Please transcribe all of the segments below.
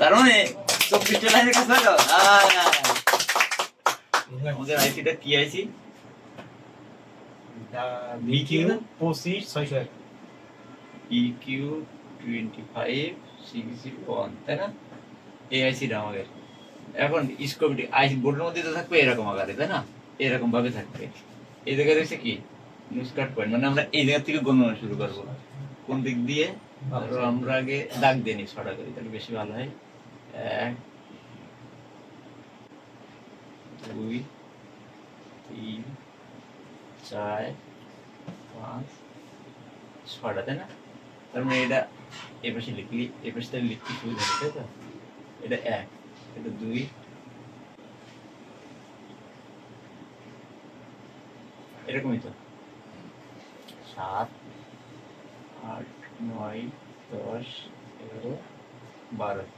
তার মানে 24টা লাইনের কাছে হলো। আমাদের আইসিটা কি আইসি? VQ 25601 EQ 25601, তাই না? এই আইসিটা আমাদের। এখন স্কোপটি আইসি বোর্ডের মধ্যে তো থাকবে এরকম আকারে, তাই না? এরকম ভাবে থাকবে। এই জায়গায় রয়েছে কি নুসকাট পয়েন্ট, মানে আমরা এই জায়গা থেকে গণনা শুরু করব। কোন দিক দিয়ে? আমরা আগে দাগ দিয়ে নিই ছটা করে, তাহলে বেশি ভালো হয়। 1 2 3 4 5 6টা, তাই না? তার মানে এটা এই পাশে লিখলি, এই পাশে লিখতে সুবিধা হবে, তাই তো? এটা 1, এটা 2, এরকমই তো 7 8 9 10 11 12,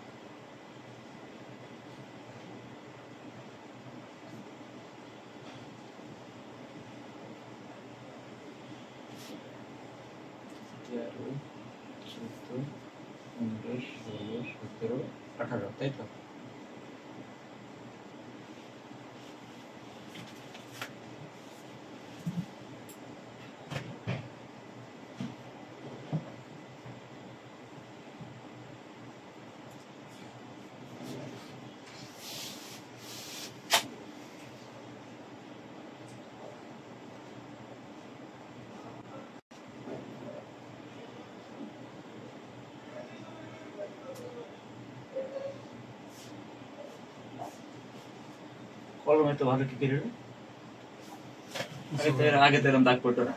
তাই তো? কলমে তো ভালো কি করে আগে তো এরকম দাগ পড়তো না।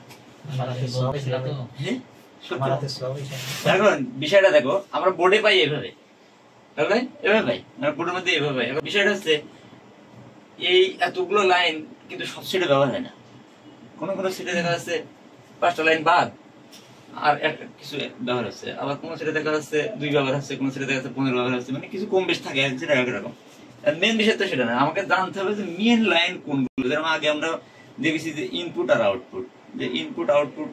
এখন বিষয়টা দেখো, আমরা বোর্ডে পাই এভাবে, এভাবে পাই, বোর্ডের মধ্যে এভাবে পাই। এখন বিষয়টা হচ্ছে এই এতগুলো লাইন কিন্তু সব সেটে ব্যবহার হয় না। কোন কোন সেটে দেখা যাচ্ছে 5টা লাইন বাদ আর কিছু ব্যবহার হচ্ছে, আবার কোন সেটে দেখা যাচ্ছে 2 ব্যবহার হচ্ছে, কোন সেটে দেখা যাচ্ছে 15 ব্যবহার হচ্ছে, মানে কিছু কম বেশ থাকে, সেটা একরকম। মেন বিষয় তো সেটা না, আমাকে জানতে হবে যে মেন লাইন কোনগুলো। যেমন আগে আমরা দেখেছি যে ইনপুট আর আউটপুট, যে ইনপুট আউটপুট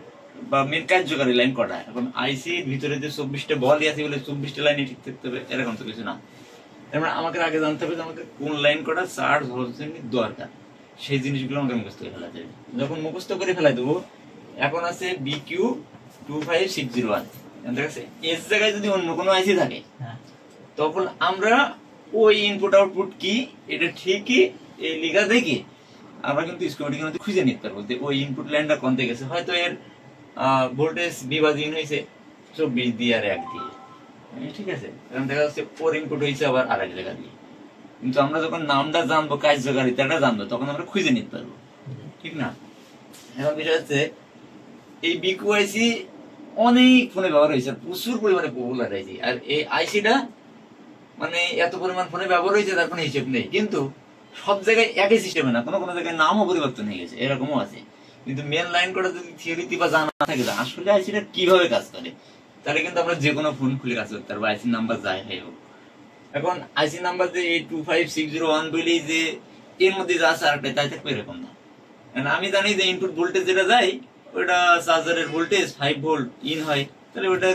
বা মেন কার্যকারী লাইন কটা। এখন আইসির ভিতরে যে 24টা বলই আছে বলে 24টা লাইনে ঠিক থাকতে হবে এরকম তো কিছু না। তারপরে আমাকে আগে জানতে হবে যে আমাকে কোন লাইন কটা চার্জ হচ্ছে দরকার, সেই জিনিসগুলো আমাকে মুখস্থ করে ফেলাতে হবে। যখন মুখস্থ করে ফেলাই দেবো, এখন আছে BQ 25601, এর জায়গায় যদি অন্য কোনো আইসি থাকে তখন আমরা ওই ইনপুট আউটপুট কি এটা ঠিকই এই লেখা দেখি আমরা কিন্তু স্কিমেটিকের মধ্যে খুঁজে নিতে পারবো যে ওই ইনপুট লাইনটা কোন থেকে গেছে। হয়তো এর ভোল্টেজ বিভাজন হয়েছে 24 দিয়ে আর 1 দিয়ে, ঠিক আছে? কারণ দেখা যাচ্ছে ওর ইনপুট হয়েছে আবার আরেক জায়গা দিয়ে। কিন্তু আমরা যখন নামটা জানবো, কার্যকারিতাটা জানবো, তখন আমরা খুঁজে নিতে পারবো, ঠিক না? এখন বিষয় হচ্ছে এই বিকিউআইসি অনেক ফোনে ব্যবহার হয়েছে, প্রচুর পরিমাণে পপুলার আইসি। আর এই আইসিটা মানে এত পরিমাণ ফোনে ব্যবহার হয়েছে তার কোনো হিসেব নেই। কিন্তু সব জায়গায় একই সিস্টেমে না, কোনো কোনো জায়গায় নামও পরিবর্তন হয়ে গেছে, এরকমও আছে। কিন্তু মেন লাইন করে যদি থিওরিতে বা জানা থাকে আসলে আইসিটা কিভাবে কাজ করে, তাহলে কিন্তু আমরা যে কোনো ফোন খুলে কাজ করতে পারবো, আইসি নাম্বার যাই হোক। এখন আইসি নাম্বার যে 25601 বলি যে এর মধ্যে যা আছে আরেকটা তাই থাকবে এরকম না। কারণ আমি জানি যে ইনপুট ভোল্টেজ যেটা যায় ওটা চার্জারের ভোল্টেজ 5 ভোল্ট ইন হয়, তাহলে ওটা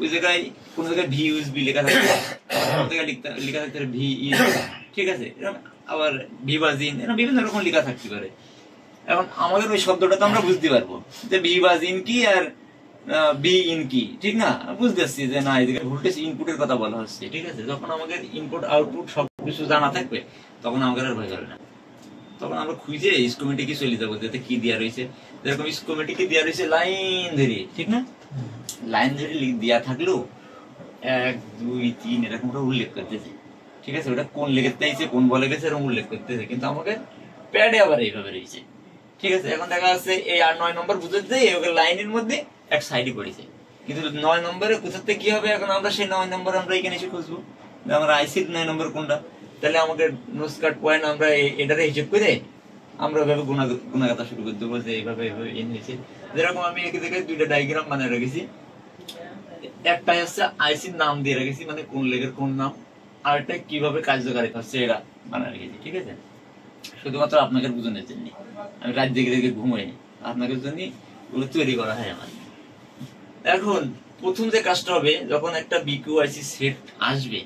ওই জায়গায় কোন জায়গায় VUSB লেখা থাকবে, কোন জায়গায় লেখা থাকতে পারে VE, ঠিক আছে? আবার ভিভাজিন, এরকম বিভিন্ন রকম লেখা থাকতে পারে। এখন আমাদের ওই শব্দটা তো আমরা বুঝতে পারবো যে ভিভাজিন কি আর বি ইন কি, ঠিক না? বুঝতে পারছি যে না এদিকে ভোল্টেজ ইনপুটের কথা বলা হচ্ছে, ঠিক আছে? যখন আমাদের ইনপুট আউটপুট সবকিছু জানা থাকবে তখন আমাদের আর ভয় করে না। তখন আমরা খুঁজে স্কিমেটিকে চলে যাবো যাতে কি দেওয়া রয়েছে। যেরকম স্কিমেটিকে দেওয়া রয়েছে লাইন ধরে, ঠিক না? লাইন ধরে দেওয়া থাকলেও 1 2 3 এরকম ওটা উল্লেখ করতেছে, ঠিক আছে? ওটা কোন লেগে চাইছে, কোন বলে গেছে এরকম উল্লেখ করতেছে, কিন্তু আমাকে প্যাডে আবার এইভাবে রয়েছে, ঠিক আছে? এখন দেখা যাচ্ছে এই 8 9 নম্বর বুঝতে লাইনের মধ্যে এক সাইডে পড়েছে, কিন্তু 9 নম্বরে কোথাতে কি হবে এখন আমরা সেই 9 নম্বর আমরা এখানে এসে খুঁজবো আমরা আইসির 9 নম্বর কোনটা। তাহলে আমাকে নোসকাট পয়েন্ট আমরা এটারে হিসেব করে আমরা এভাবে গুণাগাতা শুরু করে দেবো যে এইভাবে এইভাবে এন হয়েছে। যেরকম আমি একে দেখে 2টা ডায়াগ্রাম বানিয়ে রেখেছি, একটা হচ্ছে আইসির নাম দিয়ে রেখেছি মানে কোন লেগের কোন নাম, আর একটা কিভাবে কার্যকারিতা হচ্ছে এটা বানিয়ে রেখেছি, ঠিক আছে? শুধুমাত্র আপনাকে বুঝানোর জন্য, আমি রাত জেগে জেগে ঘুমাইনি, আপনাদের জন্য ওগুলো তৈরি করা হয় আমার। এখন প্রথম যে কাজটা হবে, যখন একটা বিকিউআইসি সেট আসবে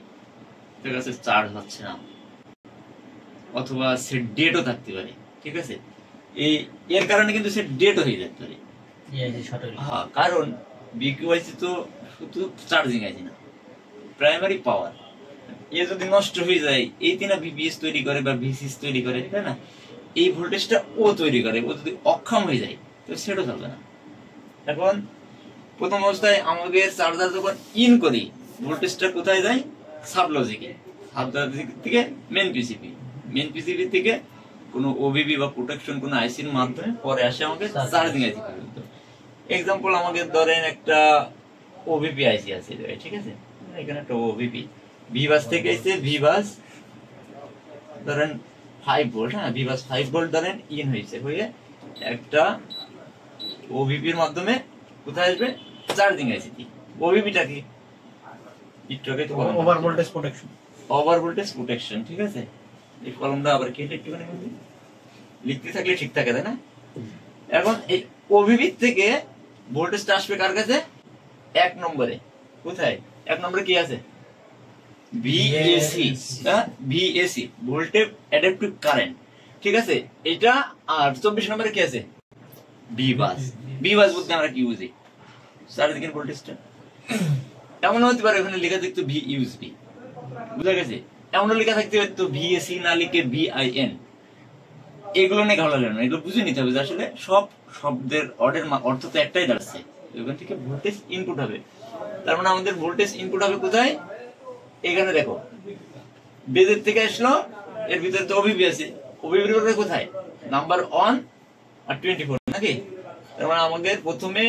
ঠিক আছে, চার্জ হচ্ছে না, অথবা সে ডেটও থাকতে পারে। ঠিক আছে, এর কারণে কিন্তু সে ডেট হয়ে যেতে পারে। হ্যাঁ, কারণ বিকিউআইসি তো শুধু চার্জিং আইসি না, প্রাইমারি পাওয়ার। এ যদি নষ্ট হয়ে যায়, এই তিনা ভিপিএস তৈরি করে বা ভিসিএস তৈরি করে, তাই না, এই ভোল্টেজটা ও তৈরি করে, ও যদি অক্ষম হয়ে যায় তো সেটাও চলবে না। এখন প্রথম অবস্থায় আমাদের চার্জার যখন ইন করি, ভোল্টেজটা কোথায় যায়? সাবলজিকে, সাবলজিক থেকে মেন পিসিবি থেকে কোনো ওবিবি বা প্রোটেকশন কোনো আইসির মাধ্যমে পরে আসে আমাকে চার্জিং আইসি পর্যন্ত। এক্সাম্পল আমাদের ধরেন একটা ওবিপি আইসি আছে, ঠিক আছে, এখানে একটা ওবিপি ভিবাস থেকে এসে, ভিবাস ধরেন 5 ভোল্ট, হ্যাঁ ভিবাস 5 ভোল্ট ধরেন ইন হয়েছে, হয়ে একটা ওবিপির মাধ্যমে কোথায় আসবে? Charging IC. ওবিপিটা কি? Over voltage protection. Over voltage protection, ঠিক আছে। এই কলমটা আবার কেটে একটুখানি লিখতে থাকলে ঠিক থাকে, তাই না? এখন এই ওবিপি থেকে ভোল্টেজটা আসবে কার কাছে? 1 নম্বরে। কোথায়? 1 নম্বরে কি আছে? ভিএসি, ভিএসি, ভোল্টেজ অ্যাডাপটিভ কারেন্ট, ঠিক আছে। এটা আর 24 নম্বরে কি আছে? ভিবাস। ভিবাস বলতে আমরা কি বুঝি? চারিদিকের ভোল্টেজটা এমন হতে পারে ওখানে লেখা থাকতো ভিইউএসবি, বুঝা গেছে? এমনও লেখা থাকতে পারতো ভিএসি না লিখে ভিআইএন। এগুলো নিয়ে ঘালা না, এগুলো বুঝে নিতে হবে যে আসলে সব শব্দের অর্থ তো একটাই দাঁড়াচ্ছে, ওখান থেকে ভোল্টেজ ইনপুট হবে। তার মানে আমাদের ভোল্টেজ ইনপুট হবে কোথায়? এখানে দেখো, বেজের থেকে আসলো, এর ভিতরে তো ওবিপি আছে, ওবিপি কোথায়? নাম্বার 1 আর 24, নাকি? তার মানে আমাদের প্রথমে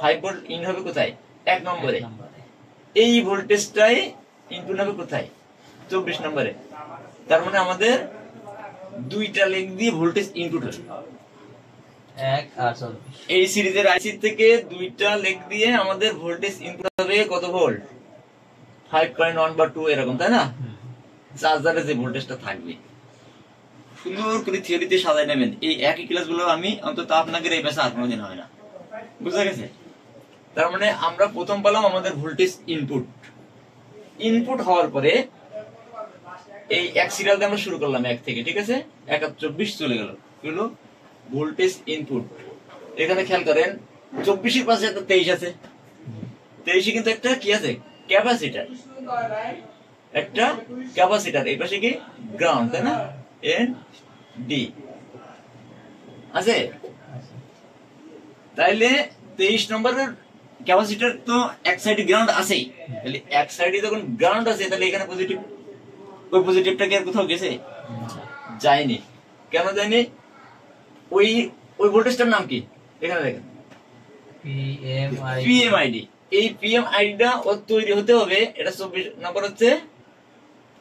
5 ভোল্ট ইন হবে কোথায়? 1 নম্বরে। এই ভোল্টেজটাই ইনপুট হবে কোথায়? 24 নম্বরে। তার মানে আমাদের দুইটা লেগ দিয়ে ভোল্টেজ ইনপুট হবে, 1 আর 24। এই সিরিজের আইসি থেকে দুইটা লেগ দিয়ে আমাদের ভোল্টেজ ইনপুট হবে কত ভোল্ট? 5.1 বা 2 এরকম, তাই না? চার্জারে যে ভোল্টেজটা থাকবে সুন্দর করে থিওরিতে সাজায় নেবেন। এই একই ক্লাসগুলো আমি অন্তত আপনাদের এই পেশা আর কোনোদিন হয় না, বুঝা গেছে? তার মানে আমরা প্রথম পেলাম আমাদের ভোল্টেজ ইনপুট হওয়ার পরে এই এক সিরিয়াল দিয়ে আমরা শুরু করলাম 1 থেকে, ঠিক আছে? 1 আর 24 চলে গেল, কি হলো? Voltage input. এখানে খেয়াল করেন 24 এর পাশে একটা 23 আছে, 23 কিন্তু একটা কি আছে? ক্যাপাসিটার, একটা ক্যাপাসিটার। এই পাশে কি? গ্রাউন্ড, তাই না? এন ডি আছে। তাইলে 23 নম্বরের ক্যাপাসিটার তো এক সাইডে গ্রাউন্ড আছেই, তাহলে এক সাইডে যখন গ্রাউন্ড আছে তাহলে এখানে পজিটিভ, ওই পজিটিভটা কি আর কোথাও গেছে? যায়নি। কেন যায়নি? ওই ভোল্টেজটার নাম কি? এখানে দেখেন পিএমআইডি। এই পিএমআইডিটা ওর তৈরি হতে হবে, এটা 24 নম্বর হচ্ছে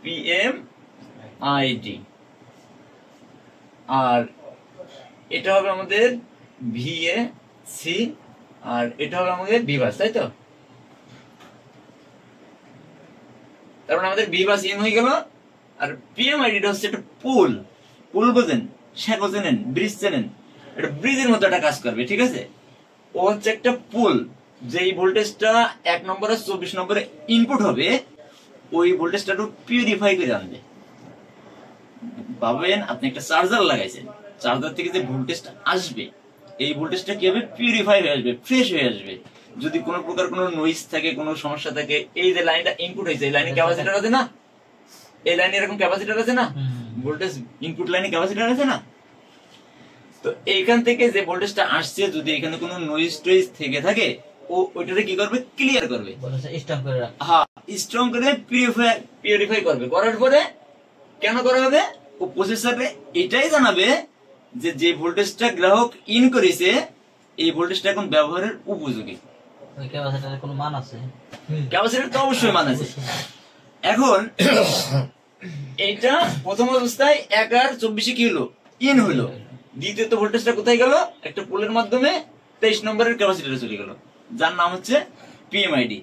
পিএমআইডি, আর এটা হবে আমাদের ভিএসি, আর এটা হবে আমাদের ভিবাস, তাই তো? তার মানে আমাদের ভিবাস ইন হয়ে গেল। আর পিএমআইডিটা হচ্ছে একটা পুল বোঝেন, শ্যাকো চেনেন, ব্রিজ চেনেন, এটা ব্রিজের মতো একটা কাজ করবে, ঠিক আছে? ও হচ্ছে একটা পুল, যেই ভোল্টেজটা 1 নম্বর আর 24 নম্বরে ইনপুট হবে, ওই ভোল্টেজটা একটু পিউরিফাই করে আনবে। ভাবেন আপনি একটা চার্জার লাগাইছেন, চার্জার থেকে যে ভোল্টেজটা আসবে, এই ভোল্টেজটা কি হবে? পিউরিফাই হয়ে আসবে, ফ্রেশ হয়ে আসবে। যদি কোনো প্রকার কোনো নয়েজ থাকে, কোনো সমস্যা থাকে, এই যে লাইনটা ইনপুট হয়েছে, এই লাইনে ক্যাপাসিটর আছে না? এই লাইনে এরকম ক্যাপাসিটর আছে না? ভোল্টেজ ইনপুট লাইনে ক্যাপাসিটর আছে না? তো এইখান থেকে যে ভোল্টেজটা আসছে, যদি এখানে কোনো নয়েজ টয়েজ থেকে থাকে, ও ওইটাকে কি করবে? ক্লিয়ার করবে, হ্যাঁ, স্ট্রং করে পিউরিফাই করবে। করার পরে কেন করা হবে? ও প্রসেসরে এটাই জানাবে যে যে ভোল্টেজটা গ্রাহক ইন করেছে, এই ভোল্টেজটা এখন ব্যবহারের উপযোগী। ওই ক্যাপাসিটরের কোনো মান আছে? ক্যাপাসিটর তো অবশ্যই মান আছে। এখন এইটা প্রথম অবস্থায় 1 আর 24 কি হলো? ইন হলো। দ্বিতীয়ত ভোল্টেজটা কোথায় গেল? একটা পোলের মাধ্যমে 23 নম্বরের ক্যাপাসিটরে চলে গেল, যার নাম হচ্ছে পিএমআইডি।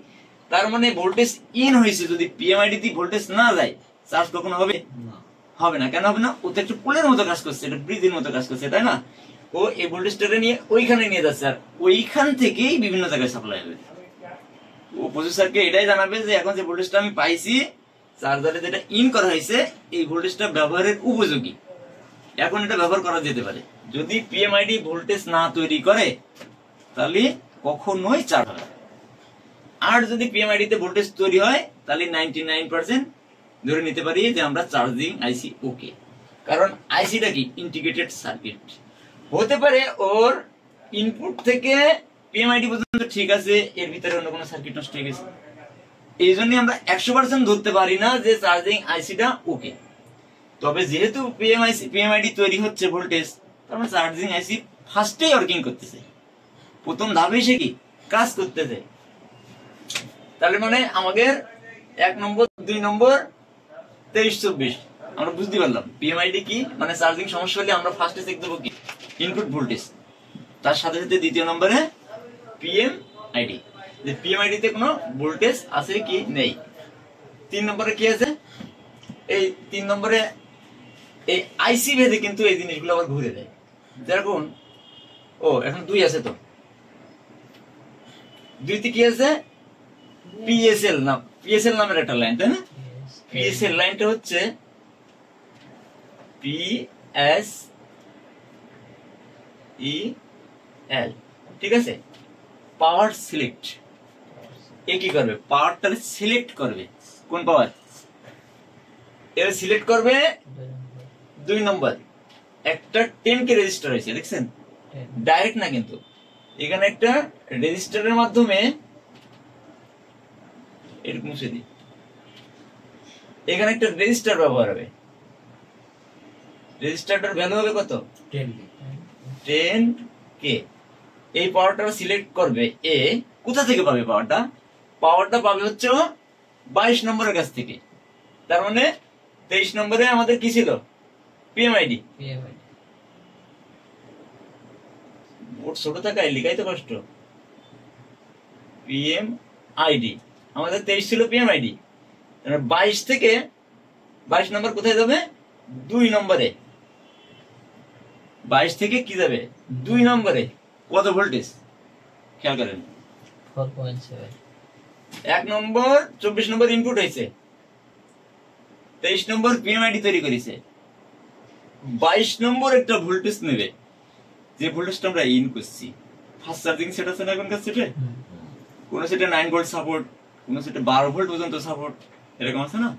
তার মানে ভোল্টেজ ইন হয়েছে, যদি পিএমআইডি তে ভোল্টেজ না যায়, চার্জ কখনো হবে না। কেন হবে না? ও তো একটা পোলের মতো কাজ করছে, এটা ব্রিজের মতো কাজ করছে, তাই না? ও এই ভোল্টেজটা নিয়ে ওইখানে নিয়ে যাচ্ছে, আর ওইখান থেকেই বিভিন্ন জায়গায় সাপ্লাই হবে। ও প্রসেসরকে এটাই জানাবে যে এখন যে ভোল্টেজটা আমি পাইছি, চার্জারে যেটা ইন করা হয়েছে এই ভোল্টেজটা ব্যবহারের উপযোগী, এখন এটা ব্যবহার করা যেতে পারে। যদি পিএমআইডি ভোল্টেজ না তৈরি করে তাহলে কখনোই চার্জ হবে না। আর যদি পিএমআইডি তে ভোল্টেজ তৈরি হয় তাহলে 99% ধরে নিতে পারি যে আমরা চার্জিং আইসি ওকে। কারণ আইসিটা কি ইন্টিগ্রেটেড সার্কিট, হতে পারে ওর ইনপুট থেকে পিএমআইডি পর্যন্ত ঠিক আছে, এর ভিতরে অন্য কোনো সার্কিট নষ্ট হয়ে গেছে। এই জন্য আমরা 100% ধরতে পারি না যে চার্জিং আইসিটা ওকে। তবে যেহেতু পিএমআইডি তৈরি হচ্ছে ভোল্টেজ, তার মানে চার্জিং আইসি ফার্স্টেই ওয়ার্কিং করতেছে, প্রথম ধাপে সে কি কাজ করতেছে। তাহলে মানে আমাদের 1 নম্বর 2 নম্বর 23-24 আমরা বুঝতে পারলাম পিএমআইডি কি, মানে চার্জিং সমস্যা হলে আমরা ফার্স্টে চেক দেবো কি ইনপুট ভোল্টেজ, তার সাথে সাথে দ্বিতীয় নম্বরে পিএমআইডি, যে পিএমআইডি তে কোনো ভোল্টেজ আছে কি নেই। 3 নম্বরে কি আছে, এই 3 নম্বরে এই আইসি ভেদে কিন্তু এই জিনিসগুলো আবার ঘুরে দেয়। যেরকম এখন 2 আছে, তো 2 তে কি আছে পিএসএল নামের একটা লাইন, তাই না? পিএসএল লাইনটা হচ্ছে PSEL, ঠিক আছে? পাওয়ার সিলেক্ট, এ কি করবে পাওয়ারটা সিলেক্ট করবে, কোন পাওয়ার এর সিলেক্ট করবে 2 নম্বর একটা 10K রেজিস্টার হয়েছে, দেখছেন ডাইরেক্ট না, কিন্তু এখানে একটা রেজিস্টারের মাধ্যমে এরকম মুছে দিই, এখানে একটা রেজিস্টার ব্যবহার হবে। রেজিস্টারটার ভ্যালু হবে কত 10K। এই পাওয়ারটা সিলেক্ট করবে এ, কোথা থেকে পাবে পাওয়ারটা পাবে হচ্ছে 22 নম্বরের কাছ থেকে। তার মানে 23 নম্বরে আমাদের কি ছিল পিএমআইডি। বোর্ড ছোট থাকায় লিখাই তো কষ্ট। পিএমআইডি আমাদের 23 ছিল পিএমআইডি, 22 থেকে 22 নম্বর কোথায় যাবে 2 নম্বরে, 22 থেকে কি যাবে 2 নম্বরে, কত ভোল্টেজ খেয়াল করেন 4.7। 1 নম্বর 24 নম্বর ইনপুট হয়েছে, 23 নম্বর পিএমআইডি তৈরি করেছে, 22 নম্বর একটা ভোল্টেজ নেবে, যে ভোল্টেজটা আমরা ইন করছি। ফার্স্ট চার্জিং সেট আছে না এখনকার সেটে, কোন সেটে 9 ভোল্ট সাপোর্ট, কোন সেটে 12 ভোল্ট পর্যন্ত সাপোর্ট, এরকম আছে না?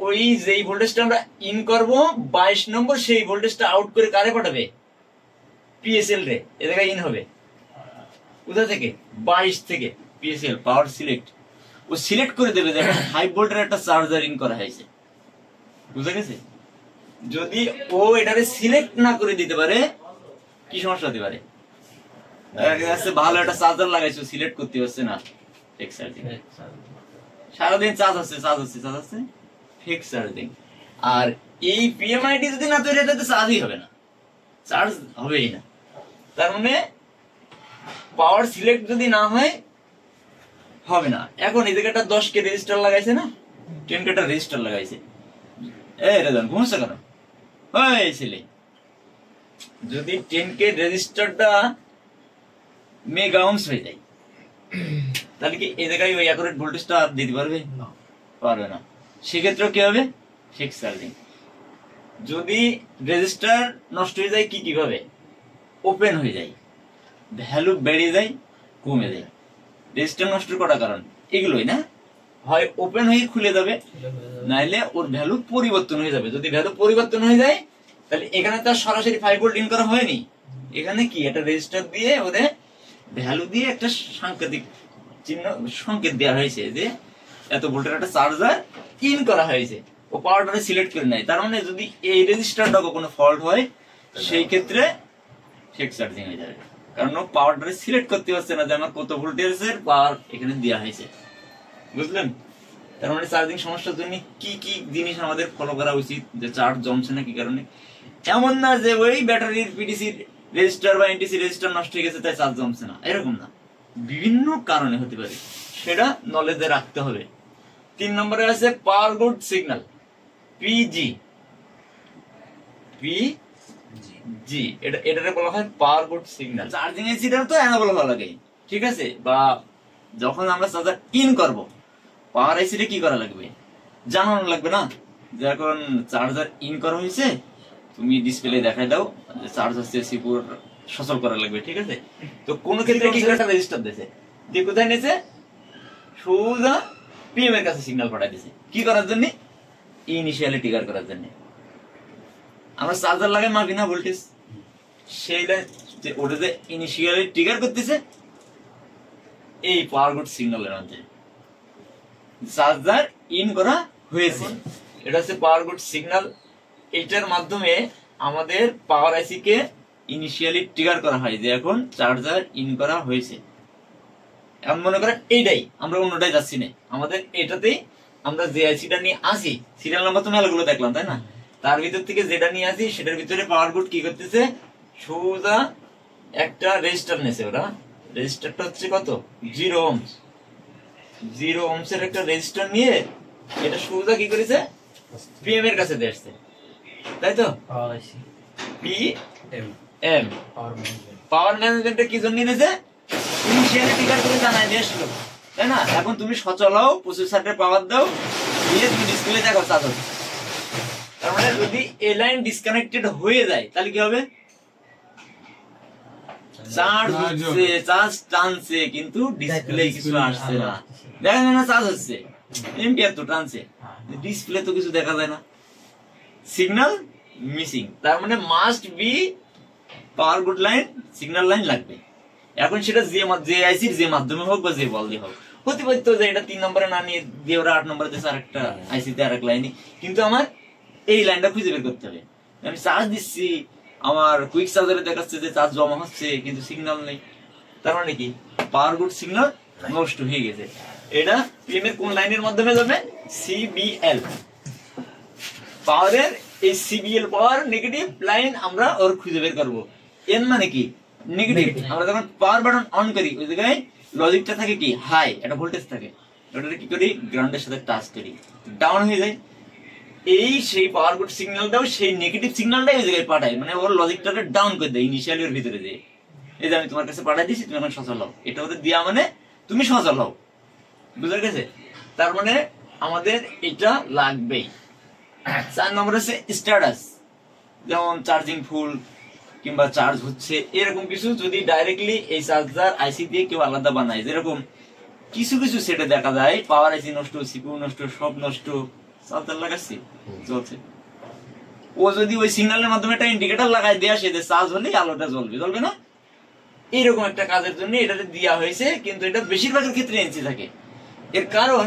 ওই যেই ভোল্টেজটা আমরা ইন করব 22 নম্বর সেই ভোল্টেজটা আউট করে কারে পাঠাবে পিএসএল রে, এ জায়গায় ইন হবে কোথা থেকে 22 থেকে পিএসএল পাওয়ার সিলেক্ট, ও সিলেক্ট করে দেবে যে 5 ভোল্টের একটা চার্জার ইন করা হয়েছে, বুঝা গেছে? যদি ও এটারে সিলেক্ট না করে দিতে পারে কি সমস্যা হতে পারে, ভালো একটা চার্জার লাগাইছো সিলেক্ট করতে পারছে না, ফেক চার্জিং, সারাদিন চার্জ আছে ফেক চার্জিং। আর এই পিএমআইডি যদি না তৈরি হয় তাহলে চার্জই হবে না, চার্জ হবেই না। তার মানে পাওয়ার সিলেক্ট যদি না হয় হবে না। এখন এই জায়গাটা 10K রেজিস্টার লাগাইছে না, 10K রেজিস্টার লাগাইছে, এই রেজান ঘুমছে কেন ছেলে, যদি 10K রেজিস্টারটা মেগা ওহমস হয়ে যায় তাহলে কি এই জায়গায় ওই অ্যাকুরেট ভোল্টেজটা দিতে পারবে? পারবে না। সেক্ষেত্রে কি হবে ফেক চার্জিং। যদি রেজিস্টার নষ্ট হয়ে যায় কিভাবে ওপেন হয়ে যায়, ভ্যালু বেড়ে যায় কমে যায়। রেজিস্টার নষ্ট করার কারণ এগুলোই না, হয় ওপেন হয়ে খুলে যাবে, নাইলে ওর ভ্যালু পরিবর্তন হয়ে যাবে। যদি ভ্যালু পরিবর্তন হয়ে যায় তাহলে এখানে তার সরাসরি 5 ভোল্ট ইন করা হয়নি, এখানে কি একটা রেজিস্টার দিয়ে ওদের ভ্যালু দিয়ে একটা সাংকেতিক চিহ্ন সংকেত দেওয়া হয়েছে যে এত ভোল্টের একটা চার্জার ইন করা হয়েছে, ও পাওয়ারটা সিলেক্ট করে নেয়। তার মানে যদি এই রেজিস্টারটা কোনো ফল্ট হয় সেই ক্ষেত্রে ফেক চার্জিং হয়ে যাবে, কারণ ও পাওয়ারটা সিলেক্ট করতে পারছে না যে আমার কত ভোল্টেজের পাওয়ার এখানে দেওয়া হয়েছে, বুঝলেন? তার মানে চার্জিং সমস্যার জন্য কি কি জিনিস আমাদের ফলো করা উচিত, যে চার্জ জমছে না কি কারণে। এমন না যে ওই ব্যাটারির পিডিসির রেজিস্টার বা এনটিসি রেজিস্টার নষ্ট হয়ে গেছে তাই চার্জ জমছে না, এরকম না, বিভিন্ন কারণে হতে পারে, সেটা নলেজে রাখতে হবে। 3 নম্বরে আছে পাওয়ার গুড সিগন্যাল, পিজি, এটারে বলা হয় পাওয়ার গুড সিগন্যাল। চার্জিং এসিটা তো অ্যানাবল হওয়া লাগে, ঠিক আছে? বা যখন আমরা চার্জার ইন করব পাওয়ার আইসিটা কি করা লাগবে, জানানো লাগবে না যে এখন চার্জার ইন করা হয়েছে, তুমি ডিসপ্লে দেখাই দাও যে চার্জ হচ্ছে, সিপিইউ সচল করা লাগবে, ঠিক আছে। তো কোন ক্ষেত্রে কি করে রেজিস্টার দিয়েছে, দিয়ে কোথায় নিয়েছে, সোজা পিএম এর কাছে সিগন্যাল পাঠাই দিয়েছে, কি করার জন্য, ইনিশিয়ালি ট্রিগার করার জন্য। আমরা চার্জার লাগাই মাপি না ভোল্টেজ, সেইটা যে ওটা যে ইনিশিয়ালি ট্রিগার করতেছে এই পাওয়ার গুড সিগন্যালের মাধ্যমে চার্জার ইন করা হয়েছে, এটা হচ্ছে পাওয়ার গুড সিগন্যাল। এইটার মাধ্যমে আমাদের পাওয়ার আইসি কে ইনিশিয়ালি ট্রিগার করা হয় যে এখন চার্জার ইন করা হয়েছে। এখন মনে করেন এইটাই, আমরা অন্যটাই যাচ্ছি না, আমাদের এটাতেই আমরা যে আইসিটা নিয়ে আসি, সিরিয়াল নাম্বার তো মেলাগুলো দেখলাম তাই না, তার ভিতর থেকে যেটা নিয়ে আসি সেটার ভিতরে পাওয়ার গুড কি করতেছে, সোজা একটা রেজিস্টার নেছে, ওরা রেজিস্টারটা হচ্ছে কত 0 ohms, 0 ohms এর একটা রেজিস্টার নিয়ে এটা সোজা কি করেছে, পিএম এর কাছে দিয়ে আসছে, তাই তো। পাওয়ার আইসি পিএম পাওয়ার ম্যানেজমেন্টে কি জন্য নিয়েছে, ইনিশিয়ালি ট্রিগার করে জানাই দিয়ে আসলো, তাই না। এখন তুমি সচলাও, প্রসেসরটা পাওয়ার দাও, দিয়ে তুমি ডিসপ্লে দেখো চার্জ হচ্ছে। তার মানে যদি এই লাইন ডিসকানেক্টেড হয়ে যায় তাহলে কি হবে, চার্জ হচ্ছে, চার্জ টানছে কিন্তু ডিসপ্লে কিছু আসছে না, দেখা যায় না চার্জ হচ্ছে, এম্পিয়ার তো টানছে, ডিসপ্লে তো কিছু দেখা যায় না, সিগন্যাল মিসিং। তার মানে must be power good line, signal line লাগবে। এখন সেটা যে আইসির যে মাধ্যমে হোক বা যে বল দিয়ে হোক, হতে পারতো যে এটা 3 নম্বরে না নিয়ে দিয়ে ওরা 8 নম্বরে দিয়েছে আরেকটা আইসিতে আরেক লাইনে, কিন্তু আমার এই লাইনটা খুঁজে বের করতে হবে। আমি চার্জ দিচ্ছি, আমার কুইক চার্জারে দেখাচ্ছে যে চার্জ জমা হচ্ছে কিন্তু সিগন্যাল নেই, তার মানে কি পাওয়ার গুড সিগন্যাল নষ্ট হয়ে গেছে। এটা পিএম এর কোন লাইনের মাধ্যমে যাবে, সিবিএল পাওয়ারের, এই সিবিএল পাওয়ার নেগেটিভ লাইন আমরা ওর খুঁজে বের করবো। এন মানে কি নেগেটিভ, আমরা যখন পাওয়ার বাটন অন করি ওই জায়গায় লজিকটা থাকে কি হাই, একটা ভোল্টেজ থাকে, ওটা কি করি গ্রাউন্ডের সাথে টাচ করি, ডাউন হয়ে যায়, এই সেই পাওয়ার গুড সিগন্যালটাও সেই নেগেটিভ সিগন্যালটাই ওই জায়গায় পাঠায়, মানে ওর লজিকটাকে ডাউন করে দেয় ইনিশিয়ালি ওর ভিতরে দিয়ে, এই যে আমি তোমার কাছে পাঠাই দিচ্ছি তুমি এখন সচল হও, এটা ওদের দেওয়া মানে তুমি সচল হও, বুঝা গেছে। তার মানে আমাদের এটা লাগবেই। 4 নম্বর হচ্ছে স্ট্যাটাস, যেমন চার্জিং ফুল কিংবা চার্জ হচ্ছে, এরকম কিছু যদি ডাইরেক্টলি এই চার্জার আইসি দিয়ে কেউ আলাদা বানায়, যেরকম কিছু কিছু সেটে দেখা যায় পাওয়ার আইসি নষ্ট, সিপিইউ নষ্ট, সব নষ্ট, চার্জার লাগাচ্ছি চলছে, ও যদি ওই সিগন্যালের মাধ্যমে একটা ইন্ডিকেটর লাগাই দিয়ে আসে যে চার্জ হলেই আলোটা জ্বলবে, জ্বলবে না, এইরকম একটা কাজের জন্য এটাতে দেওয়া হয়েছে। কিন্তু এটা বেশিরভাগের ক্ষেত্রে এনসি থাকে, এর কারণ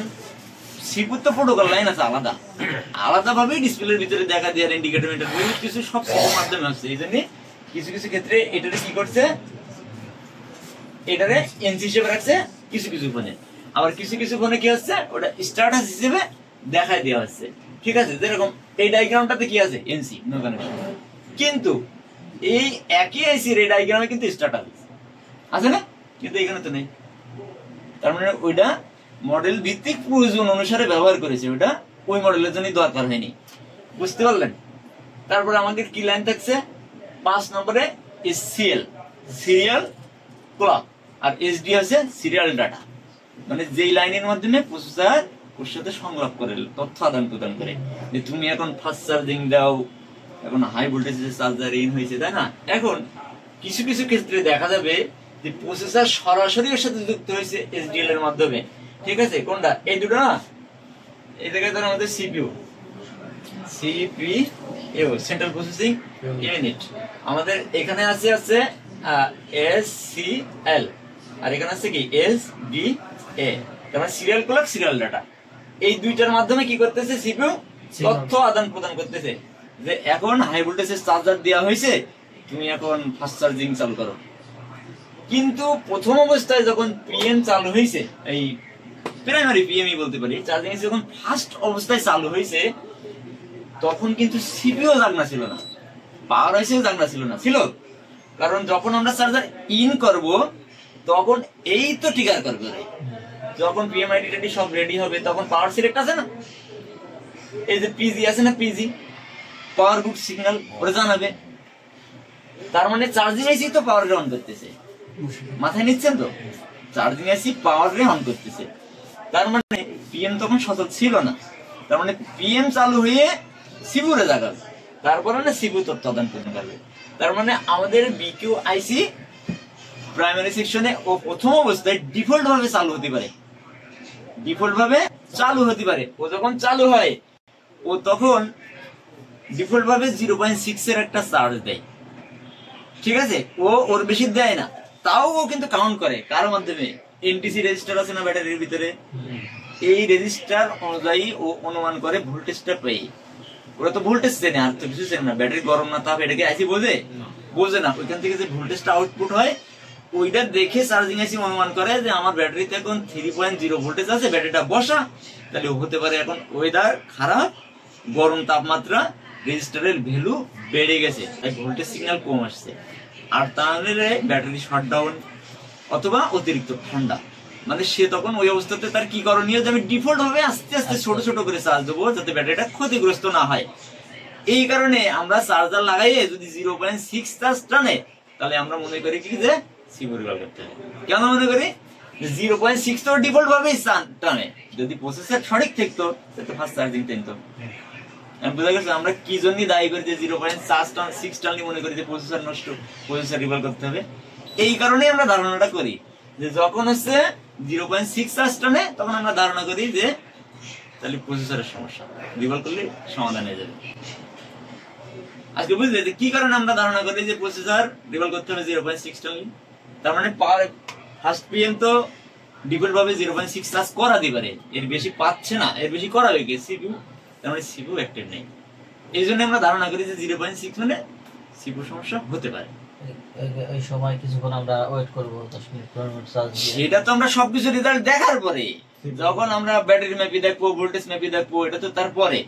সিপিইউ তো প্রোটোকল লাইন আছে আলাদা, আলাদা ভাবে ডিসপ্লের ভিতরে দেখা দেওয়ার ইন্ডিকেটর কিছু সব সিপিইউর মাধ্যমে হচ্ছে, এই জন্য কিছু কিছু ক্ষেত্রে এটারে কি করছে, এটারে এনসি হিসেবে রাখছে কিছু কিছু ফোনে, আবার কিছু কিছু ফোনে কি হচ্ছে ওটা স্ট্যাটাস হিসেবে দেখাই দেওয়া হচ্ছে, ঠিক আছে। যেরকম এই ডায়াগ্রামটাতে কি আছে এনসি নো কানেকশন, কিন্তু এই একই আইসির এই ডায়াগ্রামে কিন্তু স্ট্যাটাস আছে না, কিন্তু এখানে তো নেই। তার মানে ওইটা মডেল ভিত্তিক প্রয়োজন অনুসারে ব্যবহার করেছে, ওটা ওই মডেলের জন্য দরকার হয়নি, বুঝতে পারলেন। তারপরে আমাদের কি লাইন থাকছে 5 নম্বরে সিএল সিরিয়াল ক্লক, আর এসডি আছে সিরিয়াল ডাটা, মানে যেই লাইনের মাধ্যমে প্রসেসর ওর সাথে সংলাপ করে তথ্য আদান প্রদান করে, যে তুমি এখন ফাস্ট চার্জিং দাও, এখন হাই ভোল্টেজের চার্জার ইন হয়েছে, তাই না। এখন কিছু কিছু ক্ষেত্রে দেখা যাবে যে প্রসেসর সরাসরি এর সাথে যুক্ত হয়েছে এসডিএল এর মাধ্যমে, ঠিক আছে। কোনটা এই দুটো না, এই জায়গায় ধরো আমাদের সিপিইউ সেন্ট্রাল প্রসেসিং ইউনিট, আমাদের এখানে আছে এসসিএল, আর এখানে আছে কি এসডিএ, তার মানে সিরিয়াল ক্লক সিরিয়াল ডাটা। এই দুইটার মাধ্যমে কি করতেছে সিপিইউ তথ্য আদান প্রদান করতেছে, যে এখন হাই ভোল্টেজের চার্জার দেওয়া হয়েছে, তুমি এখন ফাস্ট চার্জিং চালু করো। কিন্তু প্রথম অবস্থায় যখন পিএম চালু হয়েছে, এই প্রাইমারি পিএমই বলতে পারি, চার্জিং যখন ফার্স্ট অবস্থায় চালু হয়েছে তখন কিন্তু সিপিইউ জাগনা ছিল না, পাওয়ার আইসিও জাগনা ছিল না, ছিল কারণ যখন আমরা চার্জার ইন করব তখন এই তো ট্রিগার করবে, যখন পিএমআইডি সব রেডি হবে তখন পাওয়ার সিলেক্ট আছে না, এই যে পিজি আছে না, পিজি পাওয়ার গুড সিগন্যাল ওরে জানাবে। তার মানে চার্জিং আইসি তো পাওয়ার অন করতেছে, মাথায় নিচ্ছেন তো, চার্জিং আইসি পাওয়ার অন করতেছে। তার মানে পিএম তখন সচল ছিল না, তার মানে পিএম চালু হয়ে সিপুরে জাগাবে, তারপরে না সিপু তত্ত্বাবধান করবে। তার মানে আমাদের বিকিউ আইসি প্রাইমারি সেকশনে ও প্রথম অবস্থায় ডিফল্ট ভাবে চালু হতে পারে, ডিফল্ট ভাবে চালু হতে পারে। ও যখন চালু হয় ও তখন ডিফল্ট ভাবে 0.6 এর একটা চার্জ দেয়, ঠিক আছে? ও ওর বেশি দেয় না, তাও ও কিন্তু কাউন্ট করে কার মাধ্যমে? এনটিসি রেজিস্টার আছে না ব্যাটারির ভিতরে, এই রেজিস্টার অনুযায়ী ও অনুমান করে ভোল্টেজটা পেয়ে। ওরা তো ভোল্টেজ চেনে, আর তো কিছু চেনে না। ব্যাটারি গরম না তাপ এটাকে আইসি বোঝে না। ওইখান থেকে যে ভোল্টেজটা আউটপুট হয় ওইটা দেখে চার্জিং আইসি অনুমান করে যে আমার ব্যাটারিতে এখন 3.0 ভোল্টেজ আছে, ব্যাটারিটা বসা, তাহলে হতে পারে এখন ওয়েদার খারাপ, গরম তাপমাত্রা, রেজিস্টারের ভ্যালু বেড়ে গেছে, তাই ভোল্টেজ সিগন্যাল কম আসছে। আর তাহলে ব্যাটারি শাটডাউন অথবা অতিরিক্ত ঠান্ডা, মানে সে তখন ওই অবস্থাতে তার কি করণীয়, যে আমি ডিফল্ট ভাবে আস্তে আস্তে ছোট ছোট করে চার্জ দেবো যাতে ব্যাটারিটা ক্ষতিগ্রস্ত না হয়। এই কারণে আমরা চার্জার লাগাইয়ে যদি 0.6 চার্জ টানে তাহলে আমরা মনে করি কি যে সিপু রিভাল করতে হবে। কেন মনে করি? 0.6 তো ডিফল্ট ভাবেই টানে, যদি প্রসেসর সঠিক থাকতো তাহলে ফাস্ট চার্জিং টানতো। বুঝা গেছে আমরা কি জন্য দায়ী করি যে 0.6 টানলে মনে করি যে প্রসেসর নষ্ট, প্রসেসর রিভাল করতে হবে। এই কারণেই আমরা ধারণাটা করি যে যখন হচ্ছে 0.6 চার্জ টানে তখন আমরা ধারণা করি যে তাহলে প্রসেসরের সমস্যা, রিভাল করলে সমাধান হয়ে যাবে। আজকে বুঝলে যে কি কারণে আমরা ধারণা করি যে প্রসেসর রিভাল করতে হবে 0.6 টানলে? তার মানে ফার্স্ট পিএম তো ডিফল্ট ভাবে 0.6 চার্জ করা দিতে পারে, এর বেশি পাচ্ছে না, এর বেশি করা হয়ে গেছে সিপিইউ, তার মানে সিপিইউ অ্যাক্টিভ নেই। এই জন্য আমরা ধারণা করি যে 0.6 মানে সিপিইউ সমস্যা হতে পারে। এই সময় কিছুক্ষণ আমরা ওয়েট করব, 10 মিনিট 15 মিনিট চার্জ দিয়ে। সেটা তো আমরা সবকিছু রেজাল্ট দেখার পরে, যখন আমরা ব্যাটারি ম্যাপি দেখবো, ভোল্টেজ ম্যাপি দেখবো, এটা তো তারপরে।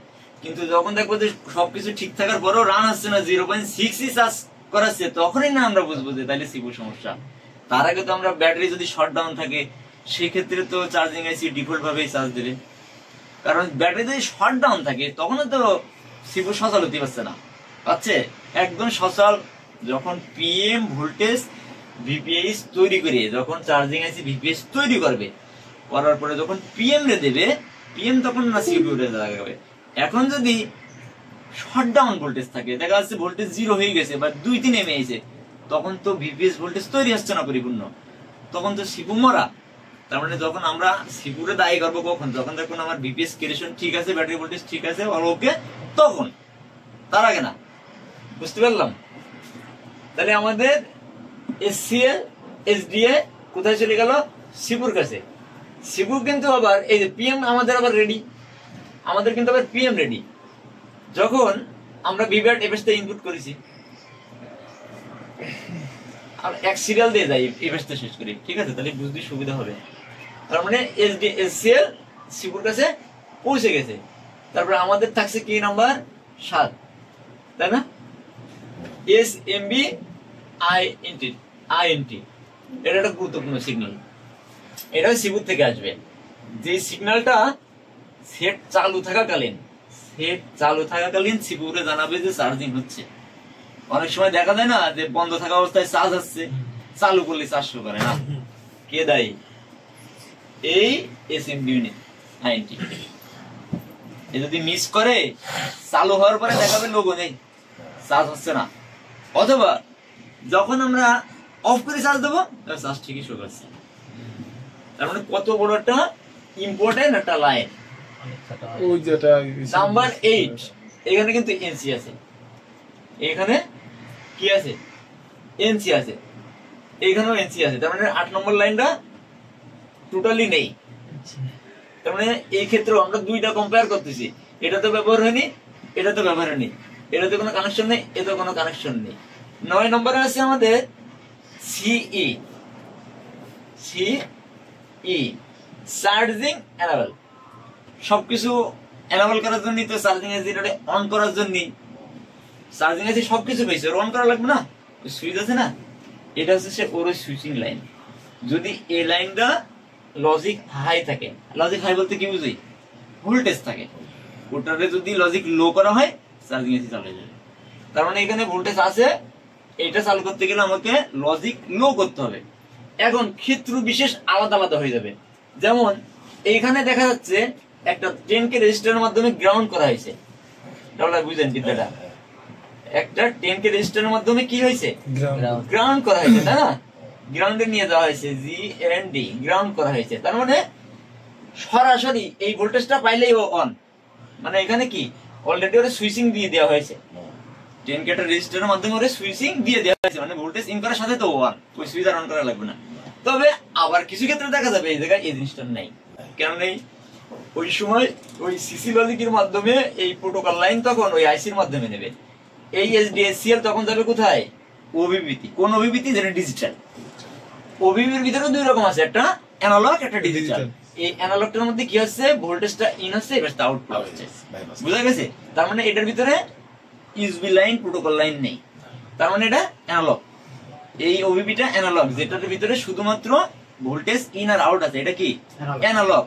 কিন্তু যখন দেখবো যে সবকিছু ঠিক থাকার পরেও রান আসছে না, 0.6 চার্জ করাচ্ছে, তখনই না আমরা বুঝবো যে তাহলে সিপিইউ সমস্যা। তার আগে তো আমরা ব্যাটারি যদি শর্ট ডাউন থাকে সেক্ষেত্রে তো চার্জিং আইসি ডিফল্ট ভাবেই চার্জ দেবে, কারণ ব্যাটারি যদি শর্ট ডাউন থাকে তখন তো সিপিইউ সচল হতে পারছে না, পাচ্ছে একদম সচল। যখন পিএম ভোল্টেজ ভিপিএস তৈরি করে, যখন চার্জিং আইসি ভিপিএস তৈরি করবে, করার পরে যখন পিএম রে দেবে, পিএম তখন না সিপিইউ রে লাগাবে। এখন যদি শর্ট ডাউন ভোল্টেজ থাকে, দেখা যাচ্ছে ভোল্টেজ 0 হয়ে গেছে বা 2-3 নেমে এসেছে, তখন তো ভিপিএস ভোল্টেজ তৈরি আসছে না পরিপূর্ণ, তখন তো সিপিইউ মরা। তার মানে যখন আমরা সিপিইউ রে দায়ী করবো কখন? যখন দেখুন আমার ভিপিএস ক্রিয়েশন ঠিক আছে, ব্যাটারি ভোল্টেজ ঠিক আছে, অল ওকে, তখন, তার আগে না। বুঝতে পারলাম? তাহলে আমাদের এসসিএল এসডিএ কোথায় চলে গেল? সিপুর কাছে। সিপু কিন্তু আবার এই যে পিএম আমাদের আবার রেডি, আমাদের কিন্তু আবার পিএম রেডি। যখন আমরা ভিভ্যাট এফএসতে ইনপুট করেছি, আর এক সিরিয়াল দিয়ে যাই এফএসতে শেষ করি, ঠিক আছে? তাহলে বুঝতে সুবিধা হবে। তার মানে এসসিএল সিপুর কাছে পৌঁছে গেছে। তারপরে আমাদের থাকছে কি নাম্বার 7, তাই না? এসএমবি আইএনটি, এটা একটা গুরুত্বপূর্ণ সিগন্যাল, এটা সিপুর থেকে আসবে। যে সিগন্যালটা সেট চালু থাকাকালীন সিপুরে জানাবে যে চার্জিং হচ্ছে। অনেক সময় দেখা যায় না যে বন্ধ থাকা অবস্থায় চার্জ হচ্ছে, চালু করলে চার্জ শুরু করে না, কে দায়ী? এই এসএমবি আইএনটি। এ যদি মিস করে চালু হওয়ার পরে দেখাবে লোগো নেই, চার্জ হচ্ছে না। অথবা যখন আমরা অফ করে চার্জ দেবো চার্জ ঠিকই শো করছে। তার মানে কত বড় একটা ইম্পর্টেন্ট একটা লাইন। নাম্বার 8, এখানে কিন্তু এনসি আছে, এখানে কি আছে? এনসি আছে, এখানেও এনসি আছে। তার মানে 8 নম্বর লাইনটা টোটালি নেই। তার মানে এই ক্ষেত্রে আমরা দুইটা কম্পেয়ার করতেছি, এটা তো ব্যবহার হয়নি, এটা তো ব্যবহার হয়নি, এটাতে কোনো কানেকশন নেই, এতে কোনো কানেকশন নেই। 9 নম্বরে আছে আমাদের সিই, চার্জিং এনাবেল। সবকিছু এনাবেল করার জন্য তো চার্জিং এসি অন করার জন্য, চার্জিং এসি সবকিছু পেয়েছে, অন করা লাগবে না? সুইচ আছে না, এটা হচ্ছে ওর সুইচিং লাইন। যদি এই লাইনটা লজিক হাই থাকে, লজিক হাই বলতে কি বুঝি? ভোল্টেজ থাকে, ওটারে যদি লজিক লো করা হয় চার্জিং এসি চালু হয়ে যাবে। তার মানে এখানে ভোল্টেজ আছে, এটা চালু করতে গেলে আমাকে লজিক লো করতে হবে। এখন ক্ষেত্র বিশেষ আলাদা আলাদা হয়ে যাবে। যেমন এইখানে দেখা যাচ্ছে একটা 10K রেজিস্টারের মাধ্যমে গ্রাউন্ড করা হয়েছে। তাহলে বুঝেন বিদ্যাটা, একটা 10K রেজিস্টারের মাধ্যমে কি হয়েছে, গ্রাউন্ড করা হয়েছে, তাই না? গ্রাউন্ডে নিয়ে যাওয়া হয়েছে, GND গ্রাউন্ড করা হয়েছে। তার মানে সরাসরি এই ভোল্টেজটা পাইলেই ও অন, মানে এখানে কি অলরেডি ওরে সুইচিং দিয়ে দেওয়া হয়েছে। 10K রেজিস্টারের মাধ্যমে ওরে সুইচিং দিয়ে দেওয়া হয়েছে, মানে ভোল্টেজ ইন করার সাথে তো অন, ওই সুইচ আর অন করা লাগবে না। তবে আবার কিছু ক্ষেত্রে দেখা যাবে এই জায়গায় এই জিনিসটা নেই। কেন নেই? ওই সময় ওই সিসি লজিকের মাধ্যমে এই প্রোটোকল লাইন তখন ওই আইসির মাধ্যমে নেবে। এই SDSCL তখন যাবে কোথায়, ওবিবিটি। কোন ওবিবিটি? যেটা ডিজিটাল। ওবিবির ভিতরে দুই রকম আছে, একটা অ্যানালগ, একটা ডিজিটাল। এই অ্যানালগটার মধ্যে কি হচ্ছে, ভোল্টেজটা ইন হচ্ছে, এবার আউটপুট হচ্ছে। বুঝা গেছে? তার মানে এটার ভিতরে ইউএসবি লাইন, প্রোটোকল লাইন নেই, তার মানে এটা অ্যানালগ। এই ওবিবিটা অ্যানালগ, যেটার ভিতরে শুধুমাত্র ভোল্টেজ ইন আর আউট আছে, এটা কি অ্যানালগ।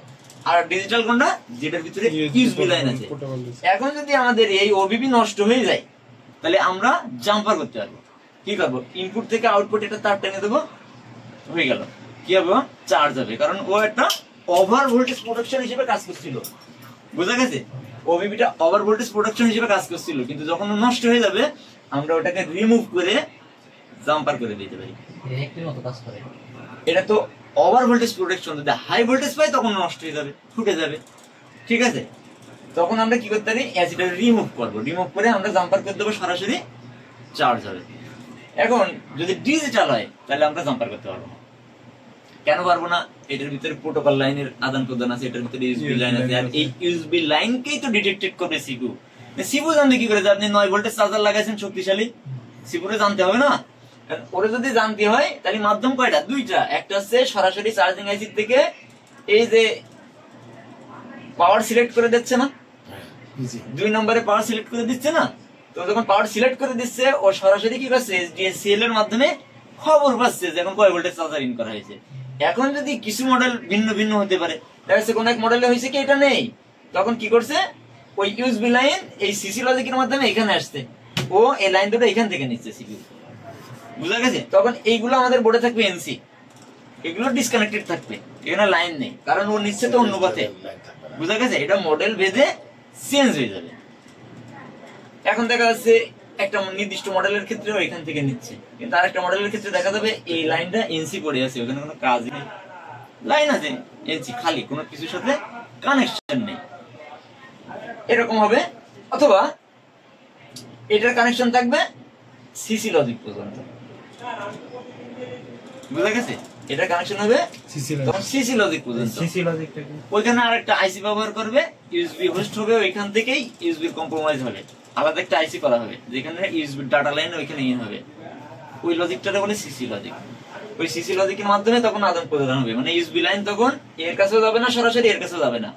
আর ডিজিটাল কোনটা, যেটার ভিতরে ইউএসবি লাইন আছে। এখন যদি আমাদের এই ওবিবি নষ্ট হয়ে যায়, তাহলে আমরা জাম্পার করতে পারবো। কি করবো, ইনপুট থেকে আউটপুট এটা তার টেনে দেবো, হয়ে গেল। কি হবে, চার্জ হবে, কারণ ও একটা ওভার ভোল্টেজ প্রোটেকশন হিসেবে কাজ করছিল। বুঝা গেছে? ওবিবিটা ওভার ভোল্টেজ প্রোটেকশন হিসেবে কাজ করছিল, কিন্তু যখন নষ্ট হয়ে যাবে আমরা ওটাকে রিমুভ করে জাম্পার করে দিতে পারি। এটা তো ওভার ভোল্টেজ প্রোটেকশন, যদি হাই ভোল্টেজ পাই তখন নষ্ট হয়ে যাবে, ফুটে যাবে। ঠিক আছে, তখন আমরা কি করতে পারি, অ্যাসিডটা রিমুভ করবো, রিমুভ করে আমরা জাম্পার করে দেবো, সরাসরি চার্জ হবে। এখন যদি ডিজিটাল হয় তাহলে আমরা জাম্পার করতে পারবো না। কেন পারবো না? এটার ভিতরে প্রোটোকল লাইনের আদান প্রদান আছে, এটার ভিতরে ইউএসবি লাইন আছে, আর এই ইউএসবি লাইনকেই তো ডিটেক্টেড করবে সিপিইউ। সিপিইউ জানবে কি করে যে আপনি 9 ভোল্টের চার্জার লাগাইছেন শক্তিশালী? সিপিইউ জানতে হবে না? ওরে যদি জানতে হয় তাহলে মাধ্যম কয়টা, দুইটা। একটা হচ্ছে সরাসরি চার্জিং আইসি থেকে এই যে পাওয়ার সিলেক্ট করে দিচ্ছে না, 2 নম্বরে পাওয়ার সিলেক্ট করে দিচ্ছে না, তো যখন পাওয়ার সিলেক্ট করে দিচ্ছে ও সরাসরি কি করছে, SDSCL এর মাধ্যমে খবর পাচ্ছে যে এখন কয় ভোল্টেজ চার্জার ইন করা হয়েছে। এখন যদি কিছু মডেল ভিন্ন ভিন্ন হতে পারে, দেখা যাচ্ছে কোন এক মডেলে হয়েছে কি এটা নেই, তখন কি করছে, ওই ইউএসবি লাইন এই সিসি লজিকের মাধ্যমে এখানে আসছে, ও এই লাইন দুটো এখান থেকে নিচ্ছে সিপিইউ। বুঝা গেছে? তখন এইগুলো আমাদের বোর্ডে থাকবে এনসি, এগুলো ডিসকানেক্টেড থাকবে, এখানে লাইন নেই, কারণ ও নিচ্ছে তো অন্য পথে। বুঝা গেছে? এটা মডেল ভেদে চেঞ্জ হয়ে যাবে। এখন দেখা যাচ্ছে একটা নির্দিষ্ট মডেলের ক্ষেত্রে এখান থেকে নিচ্ছে, কিন্তু আরেকটা মডেলের ক্ষেত্রে দেখা যাবে এই লাইনটা এনসি পড়ে আছে, ওখানে কোনো কাজ নেই, লাইন আছে এনসি খালি, কোনো কিছুর সাথে কানেকশন নেই, এরকম হবে। অথবা এটার কানেকশন থাকবে সিসি লজিক পর্যন্ত। বুঝা গেছে? এটা কানেকশন হবে সিসি লজিক পর্যন্ত। ওইখানে আরেকটা আইসি ব্যবহার করবে, ইউএসবি হোস্ট হবে, ওইখান থেকেই ইউএসবি কম্প্রোমাইজ হবে, আলাদা একটা আইসি করা হবে যেখানে ইউএসবি ডাটা লাইন ওইখানে ইন হবে, ওই লজিকটারে বলে সিসি লজিক। ওই সিসি লজিকের মাধ্যমে তখন আদান প্রদান হবে, মানে ইউএসবি লাইন তখন এর কাছেও যাবে না, সরাসরি এর কাছেও যাবে না,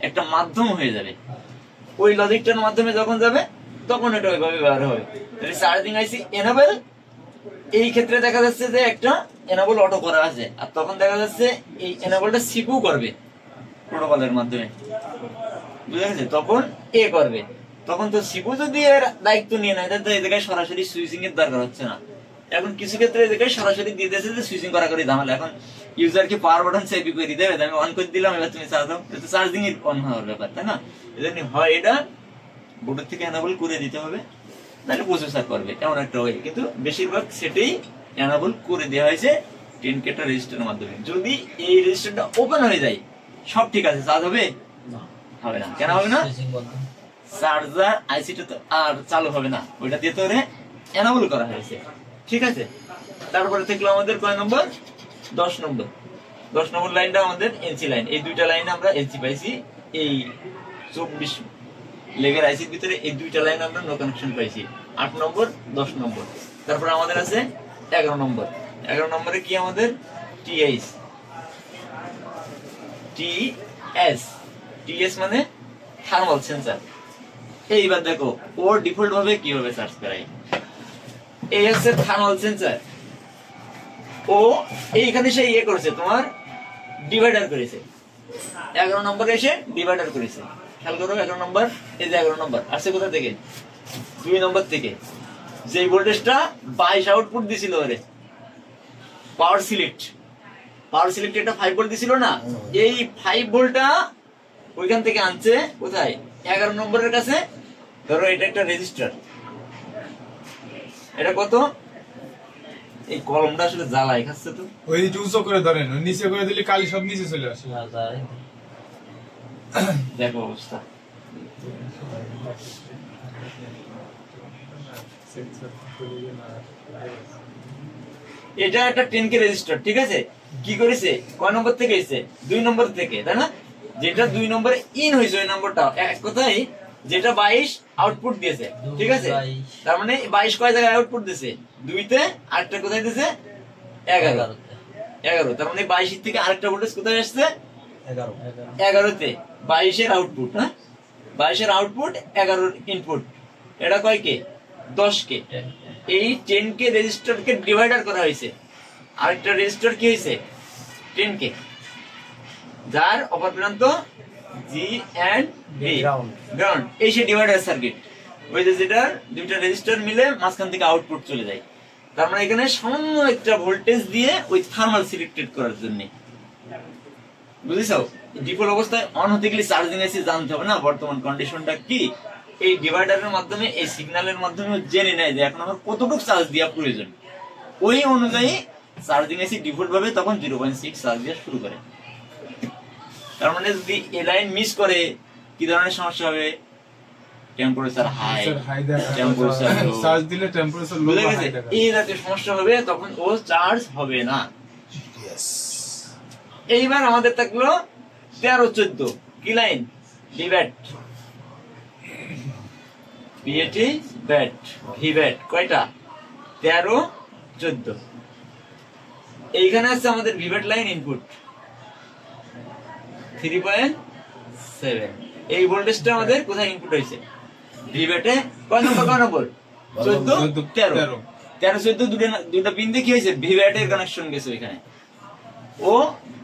একটা মাধ্যম হয়ে যাবে। ওই লজিকটার মাধ্যমে যখন যাবে তখন এটা ওইভাবে ব্যবহার হবে। চার্জিং আইসি এনেবল, এই ক্ষেত্রে দেখা যাচ্ছে যে একটা এনেবল অটো করা আছে, আর তখন দেখা যাচ্ছে এই এনেবলটা সিপিইউ করবে প্রোটোকলের মাধ্যমে। বুঝা গেছে? তখন এ করবে, তখন তো সিপিইউ যদি এর দায়িত্ব নিয়ে নেয় তাহলে এই জায়গায় সরাসরি সুইচিং এর দরকার হচ্ছে না। এখন কিছু ক্ষেত্রে এই জায়গায় সরাসরি দিয়ে দিয়েছে যে সুইচিং করা করে ঝামেলা। এখন ইউজারকে পাওয়ার বাটন চেপে করে দেবে, আমি অন করে দিলাম, এবার তুমি চার্জ দাও, এটা চার্জিং এর অন হওয়ার ব্যাপার, তাই না? এজন্য হয় এটা বোর্ডের থেকে এনেবল করে দিতে হবে, তাহলে প্রসেসর করবে, এমন একটা ওয়ে। কিন্তু বেশিরভাগ সেটাই এনেবল করে দেওয়া হয়েছে 10K রেজিস্টারের মাধ্যমে। যদি এই রেজিস্টারটা ওপেন হয়ে যায় সব ঠিক আছে, চার্জ হবে হবে না। কেন হবে না? চার্জার আইসিটা তো আর চালু হবে না, ওইটা দিয়ে তো এনেবল করা হয়েছে। ঠিক আছে, তারপরে থাকলো আমাদের কয় নম্বর, 10 নম্বর। 10 নম্বর লাইনটা আমাদের এনসি লাইন। এই দুইটা লাইনে আমরা এনসি পাইছি, এই 24 লেগের আইসির ভিতরে এই দুইটা লাইন আমরা নো কানেকশন পাইছি, 8 নম্বর 10 নম্বর। তারপর আমাদের আছে 11 নম্বর। 11 নম্বরে কি আমাদের টিএস, টিএস মানে থার্মাল সেন্সর। এইবার দেখো ওর ডিফল্ট ভাবে কিভাবে সার্চ করাই, এই হচ্ছে থার্মাল সেন্সর। ও এইখানে সে ইয়ে করেছে, তোমার ডিভাইডার করেছে, 11 নম্বরে এসে ডিভাইডার করেছে। খেয়াল করো 11 নম্বর, এই যে 11 নম্বর আসছে কোথা থেকে, 2 নম্বর থেকে। যে ভোল্টেজটা 22 আউটপুট দিছিল ওরে, পাওয়ার সিলেক্ট পাওয়ার সিলেক্টর একটা 5 ভোল্ট দিছিল না, এই 5 ভোল্টটা ওইখান থেকে আনছে কোথায় 11 নম্বরের কাছে। ধরো এটা একটা রেজিস্টার, এটা কত, এই কলমটা আসলে জ্বালাই খাচ্ছে তো, ওই যে উঁচু করে ধরেন, ওই নিচে করে দিলে কালি সব নিচে চলে আসে। দেখো অবস্থা। এটা একটা 10K রেজিস্টার, ঠিক আছে। কি করেছে, কয় নম্বর থেকে এসেছে, 2 নম্বর থেকে, তাই না। যেটা 2 নম্বরে ইন হয়েছে ওই নম্বরটা এক কথাই যেটা 22 আউটপুট দিয়েছে, ঠিক আছে। তার মানে 22 কয় জায়গায় আউটপুট দিয়েছে, 2 তে, আরেকটা কোথায় দিয়েছে 11, তার মানে 22 থেকে আরেকটা ভোল্টেজ কোথায় আসছে 11 তে, 22 এর আউটপুট, হ্যাঁ 22 এর আউটপুট, 11 এর ইনপুট, এটা কয় কে 10K। এই 10K রেজিস্টারকে ডিভাইডার করা হয়েছে, আরেকটা রেজিস্টার কি হয়েছে 10K, যার অপর প্রান্ত জি এন্ড বি গ্রাউন্ড, এই সে ডিভাইডার সার্কিট। ওই যে যেটা দুইটা রেজিস্টার মিলে মাঝখান থেকে আউটপুট চলে যায়। তার মানে এখানে সামান্য একটা ভোল্টেজ দিয়ে ওই থার্মাল সিলেক্টেড করার জন্য, বুঝেছো। ডিফল্ট অবস্থায় অন হতে গেলে চার্জিং এসি জানতে হবে না বর্তমান কন্ডিশনটা কি। এই ডিভাইডারের মাধ্যমে, এই সিগন্যালের মাধ্যমে জেনে নেয় যে এখন আমার কতটুকু চার্জ দেওয়া প্রয়োজন। ওই অনুযায়ী চার্জিং এসি ডিফল্ট ভাবে তখন 0.6 চার্জ দেওয়া শুরু করে। তার মানে যদি এই লাইন মিস করে কি ধরনের সমস্যা হবে, টেম্পারেচার হাই, টেম্পারেচার লো, চার্জ দিলে টেম্পারেচার লো, এই জাতীয় সমস্যা হবে, তখন ও চার্জ হবে না। এইবার আমাদের থাকলো 13-14 কি লাইন, ডিব্যাট, বিএটি ব্যাট, ভিব্যাট, কয়টা 13-14। এইখানে আছে আমাদের ভিব্যাট লাইন ইনপুট 3.7, এই ভোল্টেজটা আমাদের কোথায় ইনপুট হয়েছে ভিব্যাটে, কয় নম্বর 14, 13, 14 দুটা পিন দিয়ে কি হয়েছে ভিব্যাটের কানেকশন গেছে ওইখানে, ও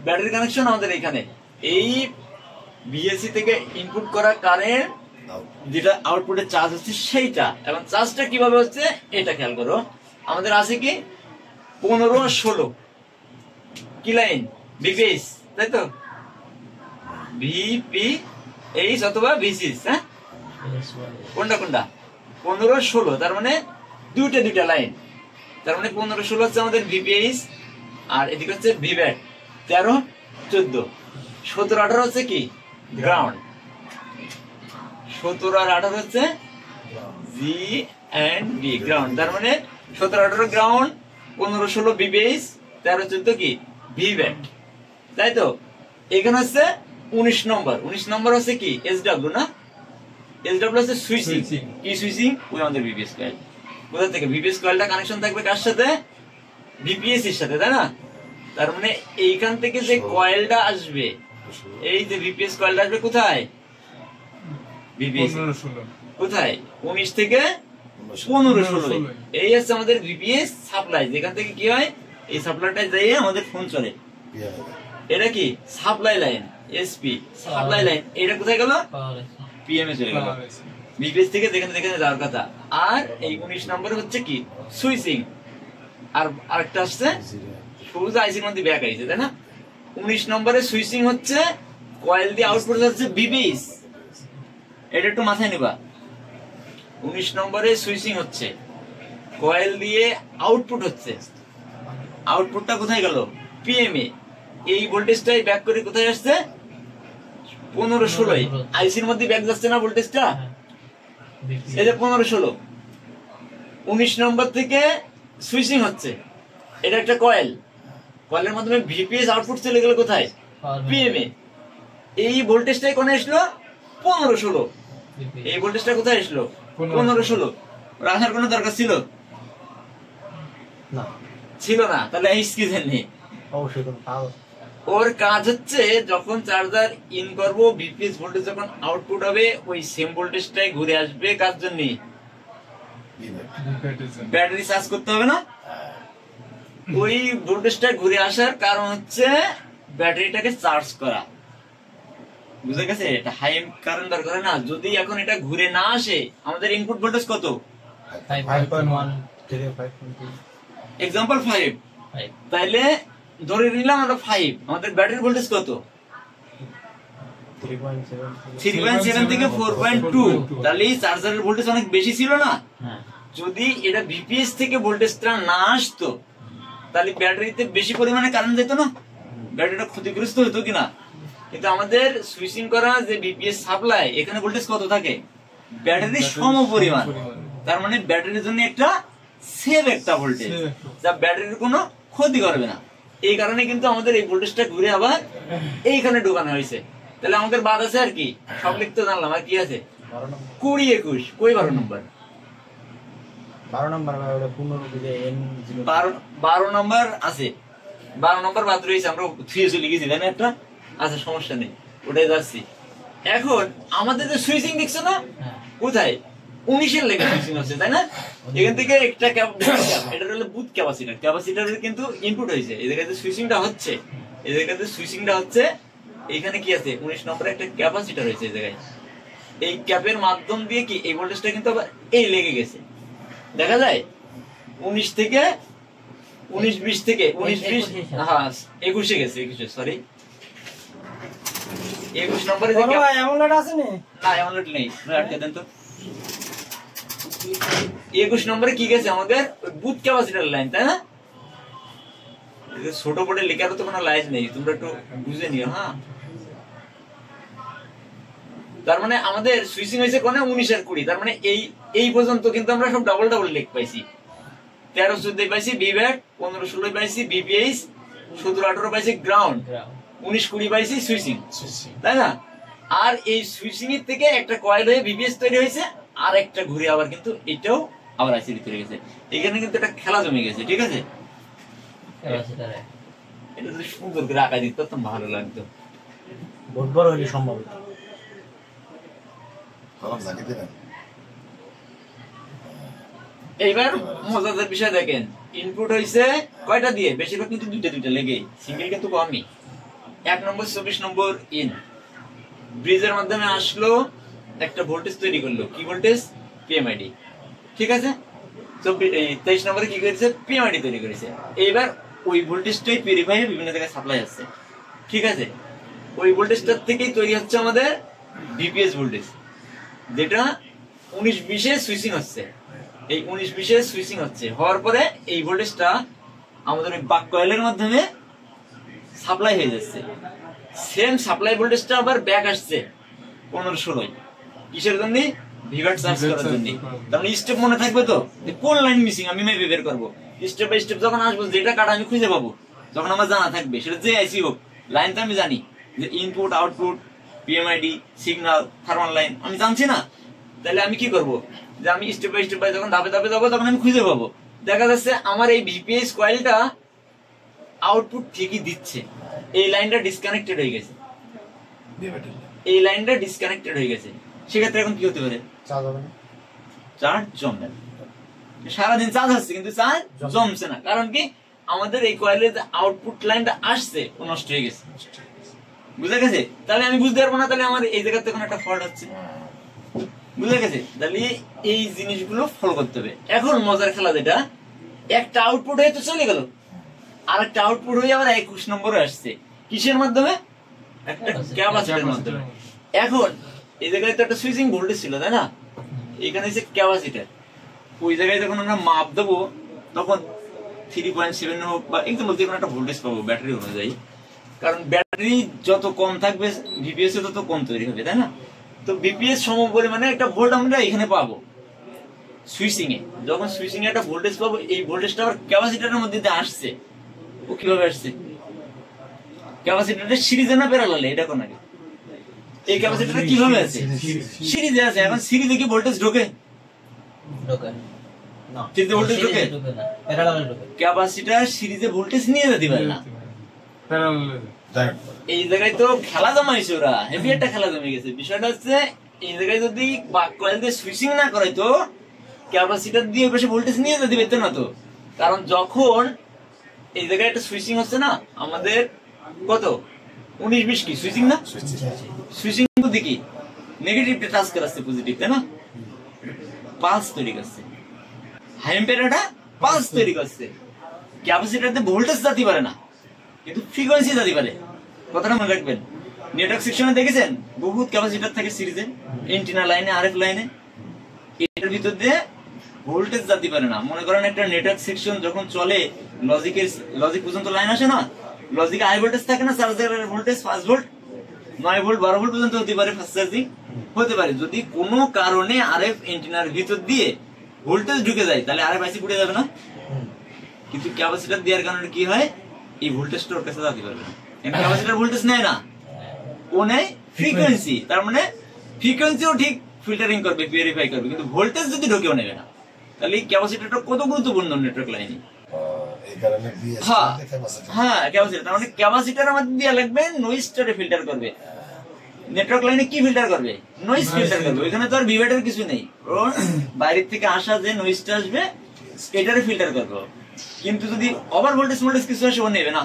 ব্যাটারি কানেকশন আমাদের এখানে। এই বিএসসি থেকে ইনপুট করা কারেন্ট যেটা আউটপুটে চার্জ হচ্ছে সেইটা, এবং চার্জটা কিভাবে হচ্ছে এটা খেয়াল করো। আমাদের আছে কি 15-16 কি লাইন, বিপিএস, তাই তো, ভিপিএইচ অথবা ভিসিএস, হ্যাঁ কোনটা 15-16, তার মানে দুইটা লাইন। তার মানে 15-16 হচ্ছে আমাদের ভিপিএইচ, আর এদিকে হচ্ছে ভিব্যাট 13-14, 17-18 হচ্ছে কি গ্রাউন্ড, 17 আর 18 হচ্ছে জি এন্ড বি গ্রাউন্ড। তার মানে 17-18 গ্রাউন্ড, 15-16 ভিপিএইচ, 13-14 কি ভিব্যাট, তাই তো। এখানে হচ্ছে 19 নম্বর হচ্ছে কি এসডব্লিউ, না এসডব্লিউ হচ্ছে সুইচিং, কি সুইচিং, ওই আমাদের ভিপিএস কয়েল। কোথা থেকে ভিপিএস কয়েলটা কানেকশন থাকবে কার সাথে, ভিপিএস এর সাথে, তাই না। তার মানে এইখান থেকে যে কয়েলটা আসবে, এই যে ভিপিএস কয়েলটা আসবে কোথায়, ভিপিএস কোথায় 19 থেকে 15-16, এই হচ্ছে আমাদের ভিপিএস সাপ্লাই, যেখান থেকে কি হয় এই সাপ্লাইটা যাই আমাদের ফোন চলে। এটা কি supply line, SP supply line, এটা কোথায় গেল পিএম এ চলে গেল, ভিপিএস থেকে যেখানে যেখানে যাওয়ার কথা। আর এই 19 নম্বরে হচ্ছে কি সুইচিং, আর আরেকটা আসছে সবুজ আইসির মধ্যে ব্যাক আইছে, তাই না। 19 নম্বরে সুইচিং হচ্ছে কয়েল দিয়ে আউটপুট হচ্ছে ভিপিএস, এটা একটু মাথায় নিবা। 19 নম্বরে সুইচিং হচ্ছে কয়েল দিয়ে আউটপুট হচ্ছে, আউটপুটটা কোথায় গেল পিএম এ, এই ভোল্টেজটাই ব্যাক করে কোথায় আসছে 15-16, আইসির মধ্যে ব্যাক যাচ্ছে না ভোল্টেজটা, এই যে 15-16। 19 নম্বর থেকে সুইচিং হচ্ছে, এটা একটা কয়েল, কয়েলের মাধ্যমে ভিপিএস আউটপুট চলে গেল কোথায় পিএম এ, এই ভোল্টেজটাই কোনে আসলো 15-16, এই ভোল্টেজটা কোথায় আসলো 15-16। রাখার কোনো দরকার ছিল না, তাহলে কি জানি ওর কাজ হচ্ছে যখন চার্জার ইন করবো ভিপিএস ভোল্টেজ যখন আউটপুট হবে ওই সেম ভোল্টেজটাই ঘুরে আসবে, কার জন্য ব্যাটারি চার্জ করতে হবে না, ওই ভোল্টেজটা ঘুরে আসার কারণ হচ্ছে ব্যাটারিটাকে চার্জ করা, বুঝে গেছে। এটা হাই কারেন্ট দরকার না, যদি এখন এটা ঘুরে না আসে, আমাদের ইনপুট ভোল্টেজ কত 5.1 এক্সাম্পল 5, তাইলে ধরে নিলাম আমরা 5, আমাদের ব্যাটারি ভোল্টেজ কত? 3.7 থেকে 4.2। তাহলে চার্জারের ভোল্টেজ অনেক বেশি ছিল না? যদি এটা ভিপিএস থেকে ভোল্টেজটা না আসতো তাহলে ব্যাটারিতে বেশি পরিমাণে কারেন্ট যেত না, ব্যাটারিটা ক্ষতিগ্রস্ত হতো কিনা? কিন্তু আমাদের সুইচিং করা যে ভিপিএস সাপ্লাই, এখানে ভোল্টেজ কত থাকে? ব্যাটারির সম পরিমাণ। তার মানে ব্যাটারির জন্য একটা সেভ একটা ভোল্টেজ, যা ব্যাটারির কোনো ক্ষতি করবে না। এই কারণে কিন্তু আমাদের এই ভোল্টেজটা ঘুরে আবার এইখানে ঢোকানো হয়েছে। তাহলে আমাদের বাদ আছে আর কি, সব লিখতে জানলাম, আর কি আছে? 20, 21। কই 12 নম্বর? 12 নম্বর 12 নম্বর আছে, 12 নম্বর বাদ রয়েছে, আমরা থুয়ে চলে গেছি তাই না একটা? আচ্ছা সমস্যা নেই, ওটাই যাচ্ছি। এখন আমাদের যে সুইচিং দেখছো না, কোথায়? 19 এর লেখা সুইচিং হচ্ছে তাই না? এখান থেকে একটা এটা হলো বুথ ক্যাপাসিটর, ক্যাপাসিটরের কিন্তু ইনপুট হয়েছে। এই জায়গাতে সুইচিংটা হচ্ছে, এই জায়গাতে সুইচিংটা হচ্ছে। এখানে কি আছে? 19 নম্বরে একটা ক্যাপাসিটর হয়েছে এই জায়গায়। এই ক্যাপের মাধ্যম দিয়ে কি এই ভোল্টেজটা কিন্তু আবার এই লেগে গেছে, দেখা যায় 19 থেকে 19-20 থেকে 19-20, হ্যাঁ 21 এ গেছে, 21 সরি 21 নম্বরে যে এমনটা আছে না? না এমনটা নেই, আটকে দেন তো। 21 নম্বরে কি গেছে? আমাদের বুথ ক্যাপাসিটর লাইন, তাই না? ছোট বোর্ডে লেখার তো কোনো লাইন নেই, তোমরা একটু বুঝে নিও। হ্যাঁ, তার মানে আমাদের সুইচিং হয়েছে কোনে? 19 আর 20। তার মানে এই পর্যন্ত কিন্তু আমরা সব ডাবল ডাবল লেখ পাইছি। 13-14 পাইছি বিব্যাট, 15-16 পাইছি বিপিএইচ, 17-18 পাইছি গ্রাউন্ড, 19-20 পাইছি সুইচিং, তাই না? আর এই সুইচিং এর থেকে একটা কয়েল হয়ে বিপিএস তৈরি হয়েছে, আর একটা ঘুরে আবার কিন্তু এটাও আবার আইসিডি তৈরি গেছে। এখানে কিন্তু একটা খেলা জমে গেছে, ঠিক আছে? এটা যদি সুন্দর করে আঁকা দিত তো ভালো লাগতো। বহুত বড় হলে সম্ভব। এইবার মজাদার বিষয় দেখেন, ইনপুট হয়েছে কয়টা দিয়ে? বেশিরভাগ কিন্তু দুইটা লেগে, সিঙ্গেল কিন্তু কমই। 1 নম্বর 24 নম্বর ইন ব্রিজের মাধ্যমে আসলো, একটা ভোল্টেজ তৈরি করলো। কি ভোল্টেজ? পিএমআইডি, ঠিক আছে? 23 নম্বরে কি করেছে? পিএমআইডি তৈরি করেছে। এইবার ওই ভোল্টেজটাই পিউরিফাই হয়ে বিভিন্ন জায়গায় সাপ্লাই আসছে, ঠিক আছে? ওই ভোল্টেজটার থেকেই তৈরি হচ্ছে আমাদের ভিপিএস ভোল্টেজ, যেটা 19-20 এ সুইচিং হচ্ছে। এই 19-20 এ সুইচিং হচ্ছে, হওয়ার পরে এই ভোল্টেজটা আমাদের ওই বাক কয়েলের মাধ্যমে সাপ্লাই হয়ে যাচ্ছে। সেম সাপ্লাই ভোল্টেজটা আবার ব্যাক আসছে 15-16। কিসের জন্য? ভিভাট চার্জ করার জন্য। তার মানে স্টেপ মনে থাকবে তো, কোন লাইন মিসিং আমি মেপে বের করবো। স্টেপ বাই স্টেপ যখন আসবো, যেটা কাটা আমি খুঁজে পাবো, যখন আমার জানা থাকবে, সেটা যে আইসি হোক, লাইন তো আমি জানি যে input output PMID signal thermal line আমি জানছি না। তাহলে আমি কি করব? যে আমি স্টেপ বাই স্টেপ যখন ধাপে ধাপে যাবো, তখন আমি খুঁজে পাবো। দেখা যাচ্ছে আমার এই ভিপিএস কয়েলটা আউটপুট ঠিকই দিচ্ছে, এই লাইনটা ডিসকানেক্টেড হয়ে গেছে, এই লাইনটা ডিসকানেক্টেড হয়ে গেছে। সেক্ষেত্রে এখন কি হতে পারে? চার্জ জমবে না। সারাদিন চার্জ আসছে কিন্তু চার্জ জমছে না, কারণ কি? আমাদের এই কয়েলের যে আউটপুট লাইনটা আসছে ও নষ্ট হয়ে গেছে, বুঝে গেছে? তাহলে আমি বুঝতে পারবো না, তাহলে আমার এই জায়গাতে কোনো একটা ফল্ট হচ্ছে, বুঝে গেছে? তাহলে এই জিনিসগুলো ফলো করতে হবে। এখন মজার খেলা যেটা, একটা আউটপুট হয়ে তো চলে গেল, আর একটা আউটপুট হয়ে আবার 21 নম্বরে আসছে। কিসের মাধ্যমে? একটা ক্যাপাসিটরের মাধ্যমে। এখন এই জায়গায় তো একটা সুইচিং ভোল্টেজ ছিল, তাই না? এখানে হচ্ছে ক্যাপাসিটর। ওই জায়গায় যখন আমরা মাপ দেবো, তখন 3.7 হোক বা এক্সাম্পল যে কোনো একটা ভোল্টেজ পাবো ব্যাটারি অনুযায়ী, কারণ ব্যাটারি যত কম থাকবে ভিপিএস তত কম তৈরি হবে, তাই না? তো ভিপিএস সম পরিমাণে একটা ভোল্ট আমরা এখানে পাবো সুইচিং এ। যখন সুইচিং এ একটা ভোল্টেজ পাবো, এই ভোল্টেজটা আবার ক্যাপাসিটরের মধ্যে দিয়ে আসছে। ও কিভাবে আসছে? ক্যাপাসিটরের সিরিজে না প্যারালালে, এটা কোন আগে? এই ক্যাপাসিটরটা কিভাবে আছে? সিরিজে আছে। এখন সিরিজে কি ভোল্টেজ ঢোকে? ঢোকে না, সিরিজে ভোল্টেজ ঢোকে না, প্যারালালে ঢোকে। ক্যাপাসিটর সিরিজে ভোল্টেজ নিয়ে যেতে পারে না। এই জায়গায় তো খেলা জমাইছে ওরা, হেভি একটা খেলা জমে গেছে। বিষয়টা হচ্ছে, এই জায়গায় যদি বাক কয়েল দিয়ে সুইচিং না করে, তো ক্যাপাসিটর দিয়ে বেশি ভোল্টেজ নিয়ে যেতে পারতো না তো। কারণ যখন এই জায়গায় একটা সুইচিং হচ্ছে না, আমাদের কত 19-20 কি সুইচিং না? সুইচিং বুদ্ধি কি? নেগেটিভ টাচ করাচ্ছে পজিটিভ, তাই না? পালস তৈরি করছে, হাই এম্পিয়ারটা পালস তৈরি করছে। ক্যাপাসিটরতে ভোল্টেজ যেতে পারে না, কিন্তু ফ্রিকোয়েন্সি জাতি পারে। কথাটা মনে রাখবেন। নেটওয়ার্ক সেকশনে দেখেছেন বহুত ক্যাপাসিটর থাকে সিরিজে, এন্টিনা লাইনে, আরএফ লাইনে, এটার ভিতর দিয়ে ভোল্টেজ জাতি পারে না। মনে করেন একটা নেটওয়ার্ক সেকশন যখন চলে, লজিক পর্যন্ত লাইন আসে না, লজিকে হাই ভোল্টেজ থাকে না, চার্জারের ভোল্টেজ 5 ভোল্ট, 9 ভোল্ট, 12 ভোল্ট পর্যন্ত হতে পারে ফাস্ট চার্জিং হতে পারে। যদি কোনো কারণে আরএফ এন্টিনার ভিতর দিয়ে ভোল্টেজ ঢুকে যায় তাহলে আরএফ আইসি পুড়ে যাবে না। কিন্তু ক্যাপাসিটর দেওয়ার কারণে কি হয়, এই ভোল্টেজটা ওর কাছে যেতে পারবে না। এখানে ক্যাপাসিটর ভোল্টেজ নেয় না, ও নেয় ফ্রিকোয়েন্সি। তার মানে ফ্রিকোয়েন্সিও ঠিক ফিল্টারিং করবে, পিউরিফাই করবে, কিন্তু ভোল্টেজ যদি ঢোকেও নেবে না। তাহলে ক্যাপাসিটরটা কত গুরুত্বপূর্ণ নেটওয়ার্ক লাইনে। হ্যাঁ ক্যাপাসিটর, তার মানে ক্যাপাসিটর আমাদের দেওয়া লাগবে নয়েজটারে ফিল্টার করবে। নেটওয়ার্ক লাইনে কি ফিল্টার করবে, নয়েজ ফিল্টার করবে। এখানে তো আর ভিভেটের কিছু নেই, ওর বাইরের থেকে আসা যে নয়েজটা আসবে এটারে ফিল্টার করবে। কিন্তু যদি ওভার ভোল্টেজ কিছু আসে ও নেবে না,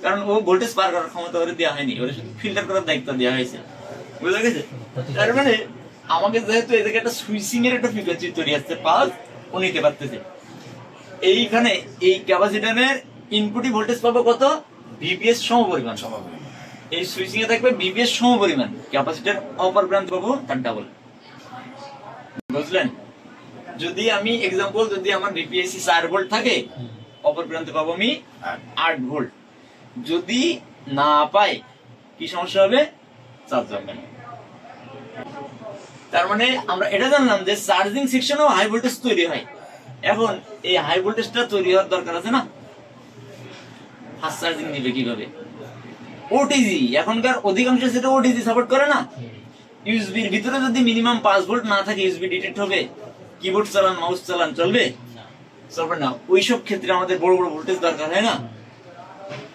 কারণ ও ভোল্টেজ পার করার ক্ষমতা ওরে দেওয়া হয়নি, ওরে শুধু ফিল্টার করার দায়িত্ব দেওয়া হয়েছে। বুঝা গেছে? তার মানে আমাকে যেহেতু এদিকে একটা সুইচিং এর একটা ফ্রিকোয়েন্সি তৈরি আসছে, পালস ও নিতে পারতেছে। এইখানে এই ক্যাপাসিটরের ইনপুট ভোল্টেজ পাবো কত, ভিপিএস সমপরিমাণ। এই সুইচিং এ থাকবে ভিপিএস সমপরিমাণ, ক্যাপাসিটর অপর প্রান্ত পাবো তার ডাবল। বুঝলেন? যদি আমি এক্সাম্পল, যদি আমার ভিপিএসি 4 ভোল্ট থাকে, অপর প্রান্তে পাবো আমি 8 ভোল্ট। যদি না পাই কি সমস্যা হবে, চার্জ হবে না। তার মানে আমরা এটা জানলাম যে চার্জিং সেকশনেও হাই ভোল্টেজ তৈরি হয়। এখন এই হাই ভোল্টেজটা তৈরি হওয়ার দরকার আছে না, ফাস্ট চার্জিং নিবে কিভাবে, ওটিজি। এখনকার অধিকাংশ সেটা ওটিজি সাপোর্ট করে না। ইউএসবির ভিতরে যদি মিনিমাম 5 ভোল্ট না থাকে, ইউএসবি ডিটেক্ট হবে, কিবোর্ড চালান, মাউস চালান, চলবে? চলবে না। ওইসব ক্ষেত্রে আমাদের বড় বড় ভোল্টেজ দরকার হয় না।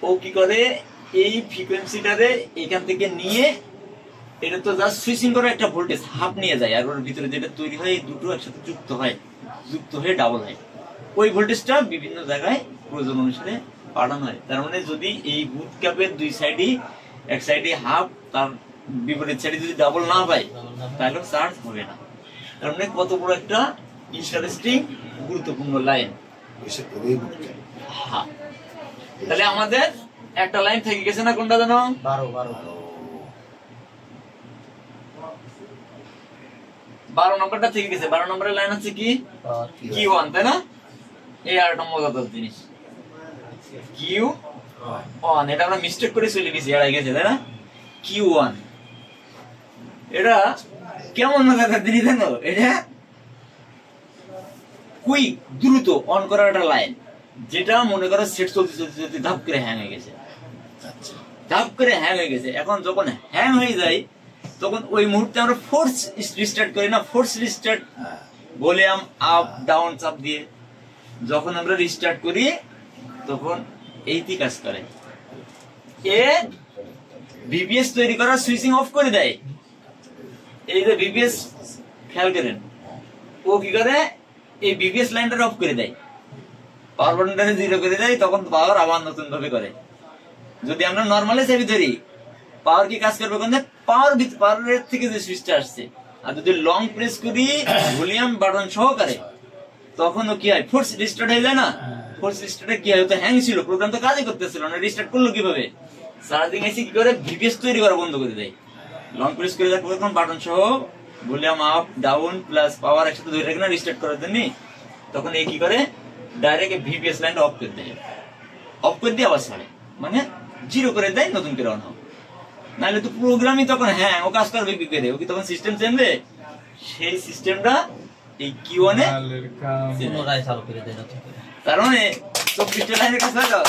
ও কি করে, এই ফ্রিকোয়েন্সিটারে এখান থেকে নিয়ে, এটা তো জাস্ট সুইচিং করে একটা ভোল্টেজ হাফ নিয়ে যায়, আর ওর ভিতরে যেটা তৈরি হয় এই দুটো একসাথে যুক্ত হয়ে ডাবল হয়। ওই ভোল্টেজটা বিভিন্ন জায়গায় প্রয়োজন অনুসারে পাঠানো হয়। তার মানে যদি এই বুথ ক্যাপের দুই সাইডই, এক সাইডে হাফ, তার বিপরীত সাইডে যদি ডাবল না পায় তাহলে চার্জ হবে না। তার মানে কত বড় একটা ইন্টারেস্টিং গুরুত্বপূর্ণ লাইন। হ্যাঁ, তাহলে আমাদের একটা লাইন থেকে গেছে না, কোনটা জানো? 12 নম্বরটা থেকে গেছে। 12 নম্বরের লাইন আছে কি, Q1, তাই না? এই আর একটা মজাদার জিনিস, Q1। এটা আমরা মিস্টেক করে চলে গেছি, এড়াই গেছে, তাই না? Q1 এটা কেমন মজাদার জিনিস জানো? এটা কুইক, দ্রুত অন করার একটা লাইন, যেটা মনে করো সেট চলতে চলতে ধাপ করে হ্যাং হয়ে গেছে, ধাপ করে হ্যাং হয়ে গেছে। এখন যখন হ্যাং হয়ে যায় তখন ওই মুহূর্তে আমরা ফোর্স রিস্টার্ট করি না, force restart, volume up down চাপ দিয়ে যখন আমরা রিস্টার্ট করি তখন এইটি কাজ করে। এ ভিপিএস তৈরি করা সুইচিং অফ করে দেয়। এই যে ভিপিএস খেয়াল করেন, ও কি করে, এই ভিপিএস লাইনটা অফ করে দেয়, পাওয়ার বাটনটা 0 করে দেয়, তখন পাওয়ার আবার নতুন ভাবে করে। যদি আমরা নরমালি চাবি ধরি, পাওয়ার কি কাজ করবে, কোন পাওয়ারের থেকে যে সুইচটা আসছে, আর যদি লং প্রেস করি ভলিউম বাটন সহকারে, তখন ও কি হয়, ফোর্স রিস্টার্ট হয়ে যায় না। ফোর্স রিস্টার্টে কি হয়, তো হ্যাং ছিল, প্রোগ্রাম তো কাজই করতেছিল না, রিস্টার্ট করলো কিভাবে, চার্জিং এসে কি করে ভিপিএস তৈরি করা বন্ধ করে দেয়। লং প্রেস করে দেওয়ার পর বাটন সহ ভলিউম আপ ডাউন প্লাস পাওয়ার একসাথে ধরে রাখে না রিস্টার্ট করার জন্য, তখন এই কি করে, ডাইরেক্ট ভিপিএস লাইনটা অফ করে দেয়, অফ করে দিয়ে আবার ছাড়ে, মানে 0 করে দেয়, নতুন করে অন হয়। নাহলে তো প্রোগ্রামই তখন হ্যাঁ ও কাজ করবে কি করে, ও কি তখন সিস্টেম চেঞ্জে, সেই সিস্টেমটা এই Q1 এ পুনরায় চালু করে দেয় নতুন করে। তার মানে 24টা লাইনের কাজ হলো।